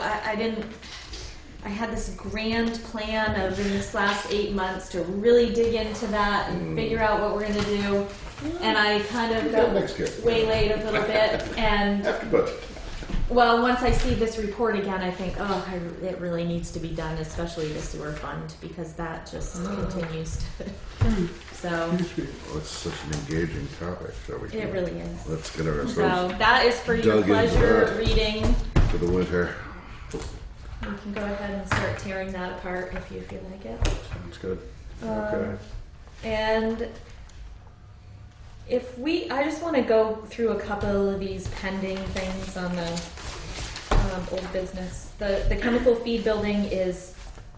I had this grand plan of in this last 8 months to really dig into that and figure out what we're gonna do. And I kind of got Next year. waylaid a little bit, and After budget. well, once I see this report again, I think, it really needs to be done, especially the sewer fund, because that just continues to, so, Well, it's such an engaging topic, shall we? it really is. Let's get ourselves So that is for your dug into pleasure that. reading. to the winter. We can go ahead and start tearing that apart if you feel like it. Sounds good. Um, And I just want to go through a couple of these pending things on the old business. The chemical feed building is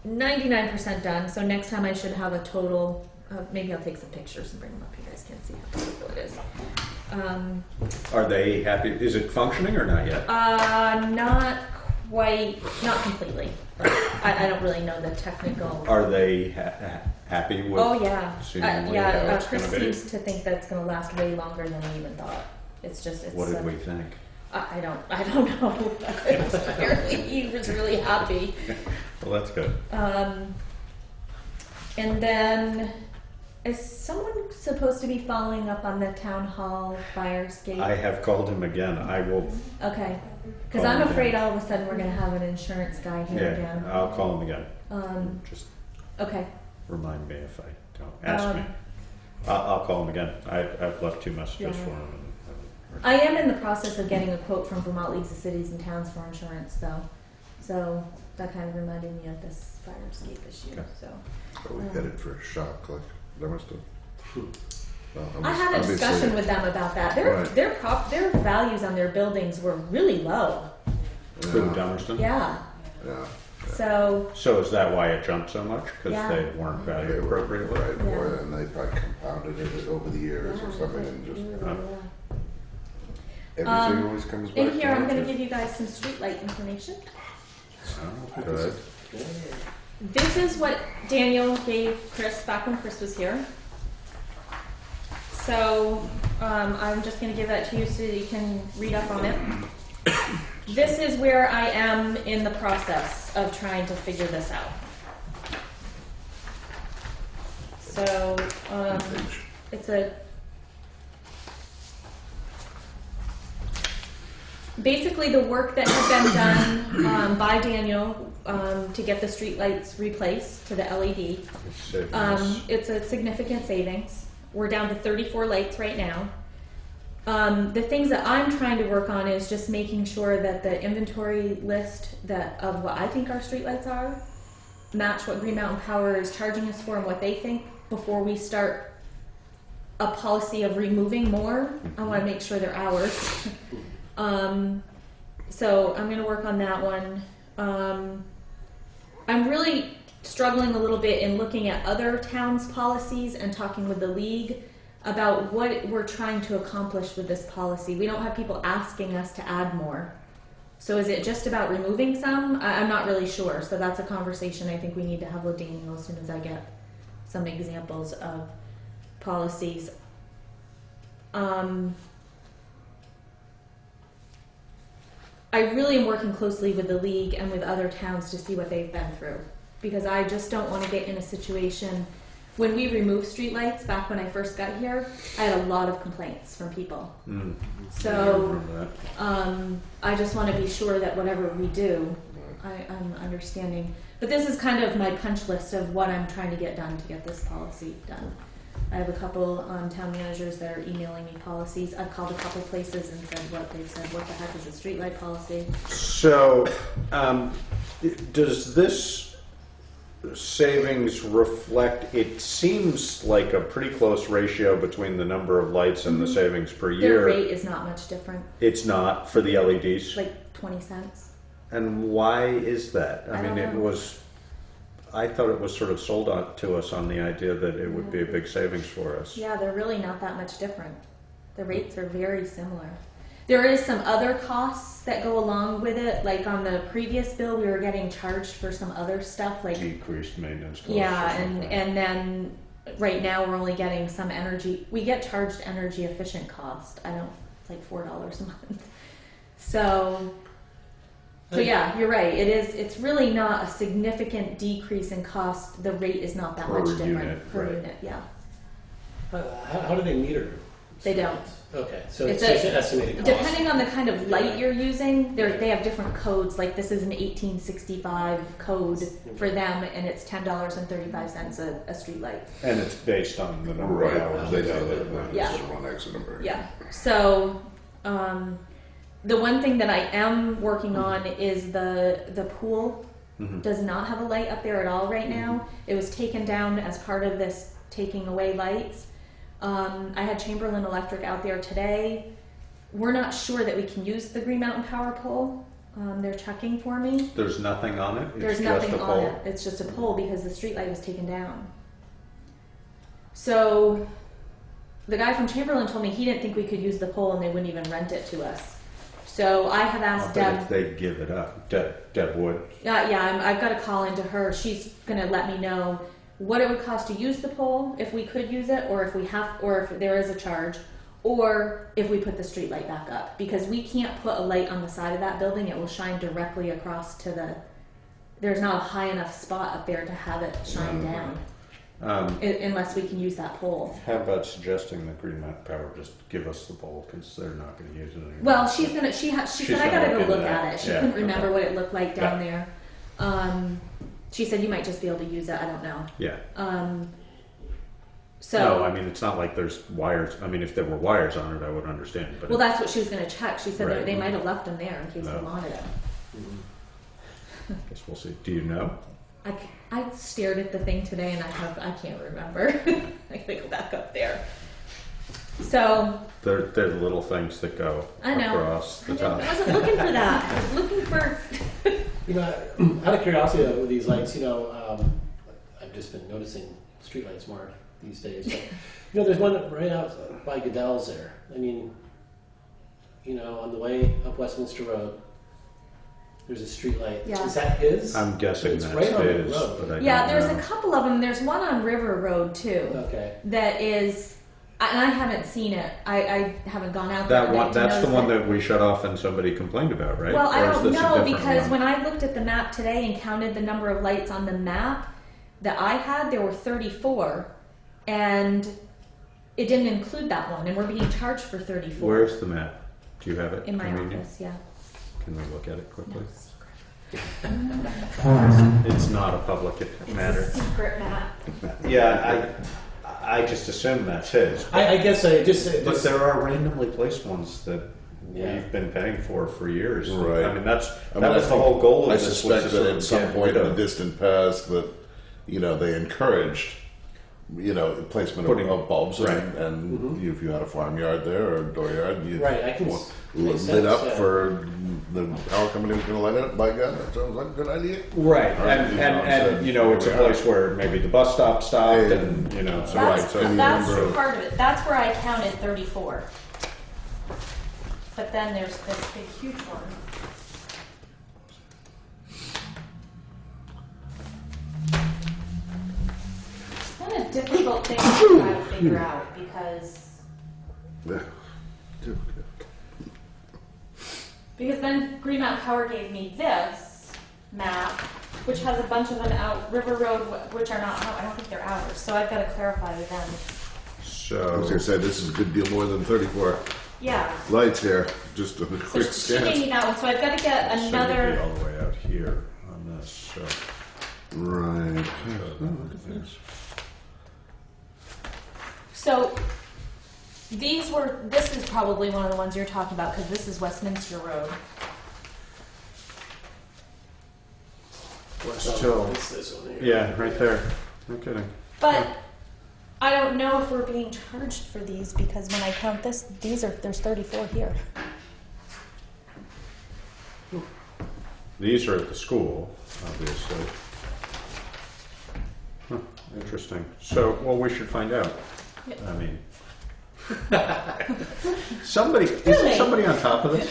99% done, so next time I should have a total, maybe I'll take some pictures and bring them up. You guys can see how beautiful it is. Are they happy? Is it functioning or not yet? Not quite, not completely. But I don't really know the technical. Are they happy with? Oh yeah, seemingly how it's Chris gonna be? seems to think that's going to last way longer than we even thought. It's What did we think? I don't know. Apparently he was really happy. Well, that's good. And then, is someone supposed to be following up on the town hall fire escape? I have called him again. I will. Okay, because Call I'm him afraid again. all of a sudden we're going to have an insurance guy here Yeah, again. I'll call him again. Just Okay. remind me if I don't. Ask me. Um, I'll call him again. I've left 2 messages Yeah. for him. I am in the process of getting a quote from Vermont Leagues of Cities and Towns for insurance, though. So that kind of reminded me of this fire escape issue. Okay. So Are we headed for a shock like that must have? Well, I had a obviously- discussion with them about that. Right. Their values on their buildings were really low. Who, Dummerston? Yeah. Yeah. So So is that why it jumped so much? Because Yeah. they weren't valued appropriately? Right, Yeah. or, and they probably compounded it over the years or something and just everything always comes back. in here, I'm going to to give you guys some streetlight information. Oh, good. This is what Daniel gave Chris back when Chris was here. So I'm just going to give that to you so that you can read up on it. This is where I am in the process of trying to figure this out. So basically the work that had been done by Daniel to get the streetlights replaced to the LED. It's a significant savings. We're down to 34 lights right now. The things that I'm trying to work on is just making sure that the inventory list of what I think our streetlights are match what Green Mountain Power is charging us for and what they think before we start a policy of removing more. I want to make sure they're ours. So I'm going to work on that one. I'm really struggling a little bit in looking at other towns' policies and talking with the league about what we're trying to accomplish with this policy. We don't have people asking us to add more. So is it just about removing some? I'm not really sure. So that's a conversation I think we need to have with Daniel as soon as I get some examples of policies. I really am working closely with the league and with other towns to see what they've been through, because I just don't want to get in a situation. When we removed streetlights back when I first got here, I had a lot of complaints from people. So I just want to be sure that whatever we do, I'm understanding. But this is kind of my punch list of what I'm trying to get done to get this policy done. I have a couple town managers that are emailing me policies. I've called a couple places and said what they've said. What the heck is a streetlight policy? So, does this savings reflect? It seems like a pretty close ratio between the number of lights and the savings per year. Their rate is not much different. It's not for the LEDs. Like 20 cents. And why is that? I mean, don't know. I thought it was sort of sold to us on the idea that it would be a big savings for us. Yeah, they're really not that much different. The rates are very similar. There is some other costs that go along with it. Like on the previous bill, we were getting charged for some other stuff, like Decreased maintenance costs. yeah, and then right now we're only getting some energy. We get charged energy efficient cost. It's like $4 a month. So yeah, you're right. It's really not a significant decrease in cost. The rate is not that much different per unit. Yeah. How do they meter? They don't. Okay, so it's just an estimated cost. Depending on the kind of light you're using, they have different codes. Like this is an 1865 code for them, and it's $10.35 a street light. And it's based on the number of hours. They know that Yeah. it's one X number. Yeah. So the one thing that I am working on is the pool does not have a light up there at all right now. It was taken down as part of this taking away lights. I had Chamberlain Electric out there today. We're not sure that we can use the Green Mountain Power pole. They're checking for me. There's nothing on it? There's nothing on it. It's just a pole because the street light was taken down. So the guy from Chamberlain told me he didn't think we could use the pole and they wouldn't even rent it to us. So I have asked Deb. If they give it up, Deb would. I've got to call into her. She's going to let me know what it would cost to use the pole, if we could use it, or if there is a charge, or if we put the street light back up. Because we can't put a light on the side of that building. It will shine directly across to there's not a high enough spot up there to have it shine down. Unless we can use that pole. How about suggesting that Green Mountain Power just give us the pole because they're not going to use it anymore? Well, she said I got to go look at it. She couldn't remember what it looked like down there. She said you might just be able to use it. I don't know. Yeah. So. No, I mean it's not like there's wires. I mean, if there were wires on it, I would understand. But well, that's what she was going to check. She said right. they might have left them there in case they wanted it. Guess we'll see. Do you know? I stared at the thing today and I can't remember. I gotta go back up there. So They're the little things that go across the top. I wasn't looking for that. I was looking for. Out of curiosity though, with these lights, I've just been noticing streetlights more these days. But, there's one right out by Goodell's there. I mean, on the way up Westminster Road, there's a street light. Yeah. Is that his? I'm guessing it's that's right on his. the road. But There's a couple of them. There's one on River Road too. Okay. That is, and I haven't seen it. I haven't gone out that there. one. That's the one that we shut off and somebody complained about, right? Well, I Or is don't this a know different because one? when I looked at the map today and counted the number of lights on the map that I had, there were 34, and it didn't include that one, and we're being charged for 34. Where's the map? Do you have it? In my convenient? office, yeah. Can we look at it quickly? It's not a public matter. Secret map. Yeah, I just assume that's his. I guess I just. But there are randomly placed ones that Yeah. we've been paying for years. Right. I mean, that I was the whole goal of I this. was suspect to that sort of at some get point rid in the of- distant past that, they encouraged, placement Putting- of bulbs right. and if you had a farmyard there or a dooryard, you Right, I can want- makes lit sense, up yeah. for the power company was going to light it up. By God, that sounds like a good idea. Right, Right, and, you know, and, so you know, it's a here we are. place where maybe the bus stop stopped Yeah. and, so That's, right, so. any that's number of- part of it. That's where I counted 34. But then there's this big, huge one. It's been a difficult thing to try to figure out because Yeah. then Green Mountain Power gave me this map, which has a bunch of them out River Road, which are not. I don't think they're ours. So I've got to clarify with them. I was So, going to say, this is a good deal more than 34 Yeah. lights here. Just a So quick she gave scan. me that one. So I've got to get so you'd be another. all the way out here on this, so. Right. So these were. This is probably one of the ones you're talking about because this is Westminster Road. West Hill. It's this one here. Yeah, right there. No kidding. But I don't know if we're being charged for these because when I count this, there's 34 here. These are at the school, obviously. Huh, interesting. So, well, we should find out. Yep. I mean, somebody, Really? isn't somebody on top of this?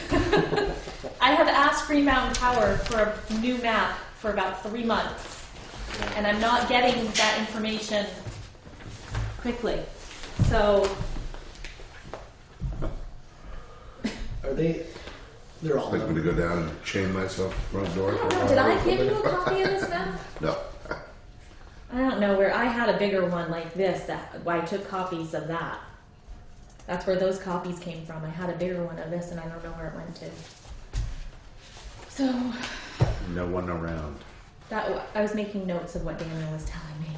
I have asked Green Mountain Power for a new map for about 3 months, and I'm not getting that information quickly. So Are they? They're all. Like me to go down and chain myself front door. I don't know. Did I give you a copy of this map? No. I don't know where I had a bigger one like this that I took copies of that. That's where those copies came from. I had a bigger one of this and I don't know where it went to. So No one around. that I was making notes of what Daniel was telling me.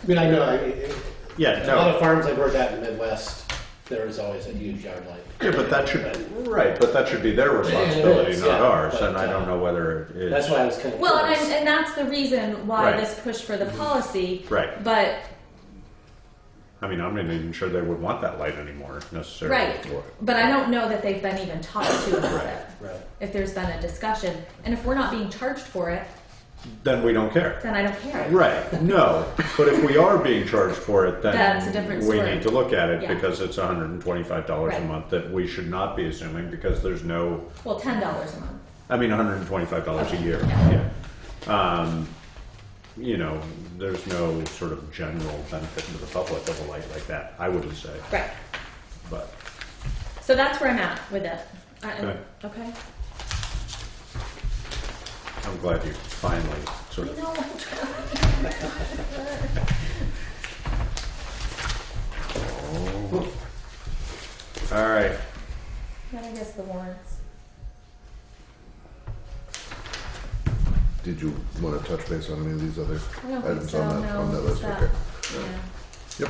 I mean, I know. Yeah, A lot no. of farms I've worked at in the Midwest, there is always a huge yard light. Yeah, but that should, right, but that should be their responsibility, is, not yeah, ours, but, and I don't know whether it is. That's why I was kind of Well, curious. and that's the reason why Right. this push for the policy. Right. But I mean, I'm not even sure they would want that light anymore, necessarily. right. But I don't know that they've been even talked to about Right. it. Right. If there's been a discussion, and if we're not being charged for it, Then we don't care. then I don't care. Right, no, but if we are being charged for it, then That's a different we story. need to look at it Yeah. because it's $125 a Right. month that we should not be assuming because there's no, Well, $10 a month. I mean, $125 a year, Yeah. yeah. There's no sort of general benefit to the public of a light like that, I wouldn't say, Right. but, So that's where I'm at with it. Okay. Okay. I'm glad you finally sort I of, know. I'm trying. all right. Then I guess the warrants. Did you want to touch base on any of these other I don't think items so. on No. that it's list? that. Okay. Yeah. Yep.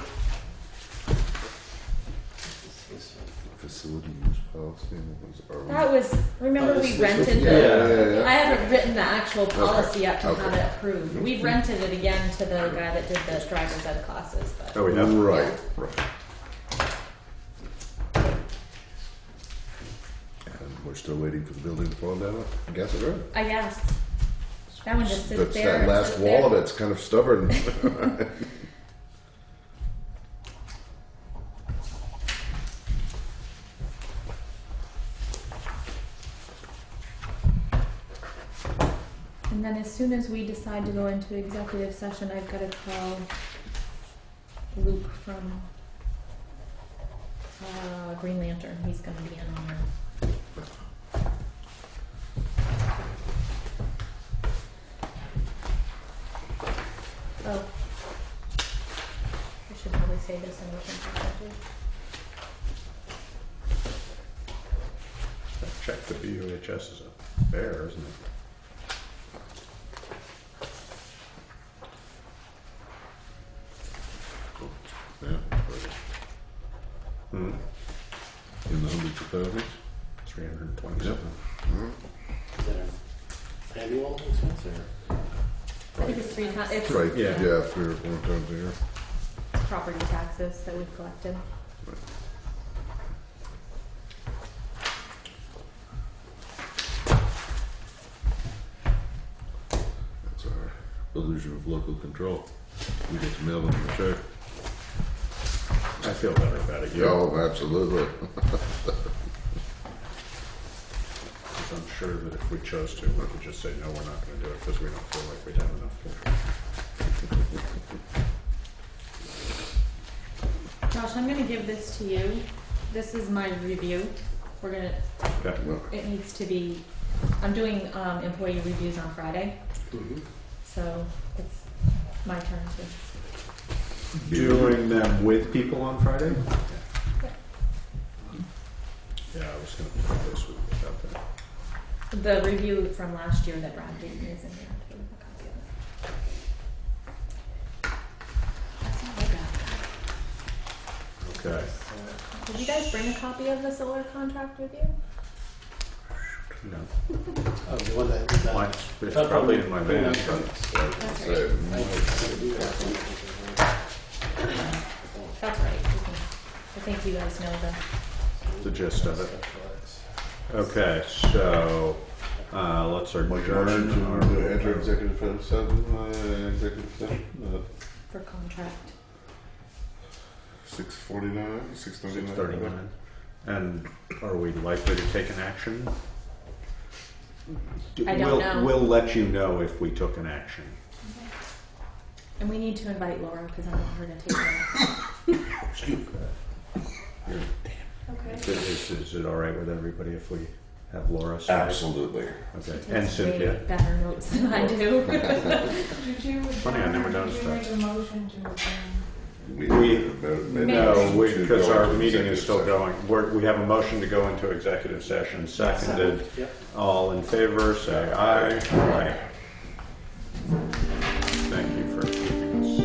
Facility use policy. That was. Remember Oh, we this rented was- the. Yeah. I haven't written the actual policy up to have Okay. it approved. We've rented it again to the guy that did the driver's ed classes, but. Oh, we have, Right. Right. And we're still waiting for the building to fall down. I guess it right. I guess. That one just sits That's there. that and last sits wall there. of it's kind of stubborn. And then as soon as we decide to go into executive session, I've got to call Luke from Green Lantern. He's going to be in on that. Oh. I should probably say this in open session too. check the BUHS is a bear, isn't it? Yeah, Hmm. in the hundreds of thousands. 327. Is that an annual expense or? I think it's 3 times, it's Right, Yeah. yeah, 3 or 4 times a year. property taxes that we've collected. That's our illusion of local control. We get to mail them a check. I feel better about it. Oh, absolutely. Because I'm sure that if we chose to, we could just say, no, we're not going to do it because we don't feel like we'd have enough cash. Josh, I'm gonna give this to you. This is my review. We're gonna, Okay. Well, it needs to be, I'm doing employee reviews on Friday, Mm-hmm. so it's my turn to. Doing them with people on Friday? Yeah, I was going to put this with without that. The review from last year that Brad gave me is in here. I'll give him a copy of it. Okay. Did you guys bring a copy of the solar contract with you? No. Oh, the one that is Mine's it's probably in my van, but That's say, That's right. I think you guys know the gist of it. Okay, so let's Motion to enter executive session, executive session, for contract. 6:49, 6:39. 6:39. And are we likely to take an action? I don't know. We'll let you know if we took an action. And we need to invite Laura because I want her to take that. Excuse me. Okay. Is it all right with everybody if we have Laura say? Absolutely. Okay, She and takes way Cynthia. better notes than I do. Funny, I never noticed that. We No, should because go our into meeting is executive still session. going. We have a motion to go into executive session, seconded. Yep. All in favor, say aye. Aye. Thank you for keeping us.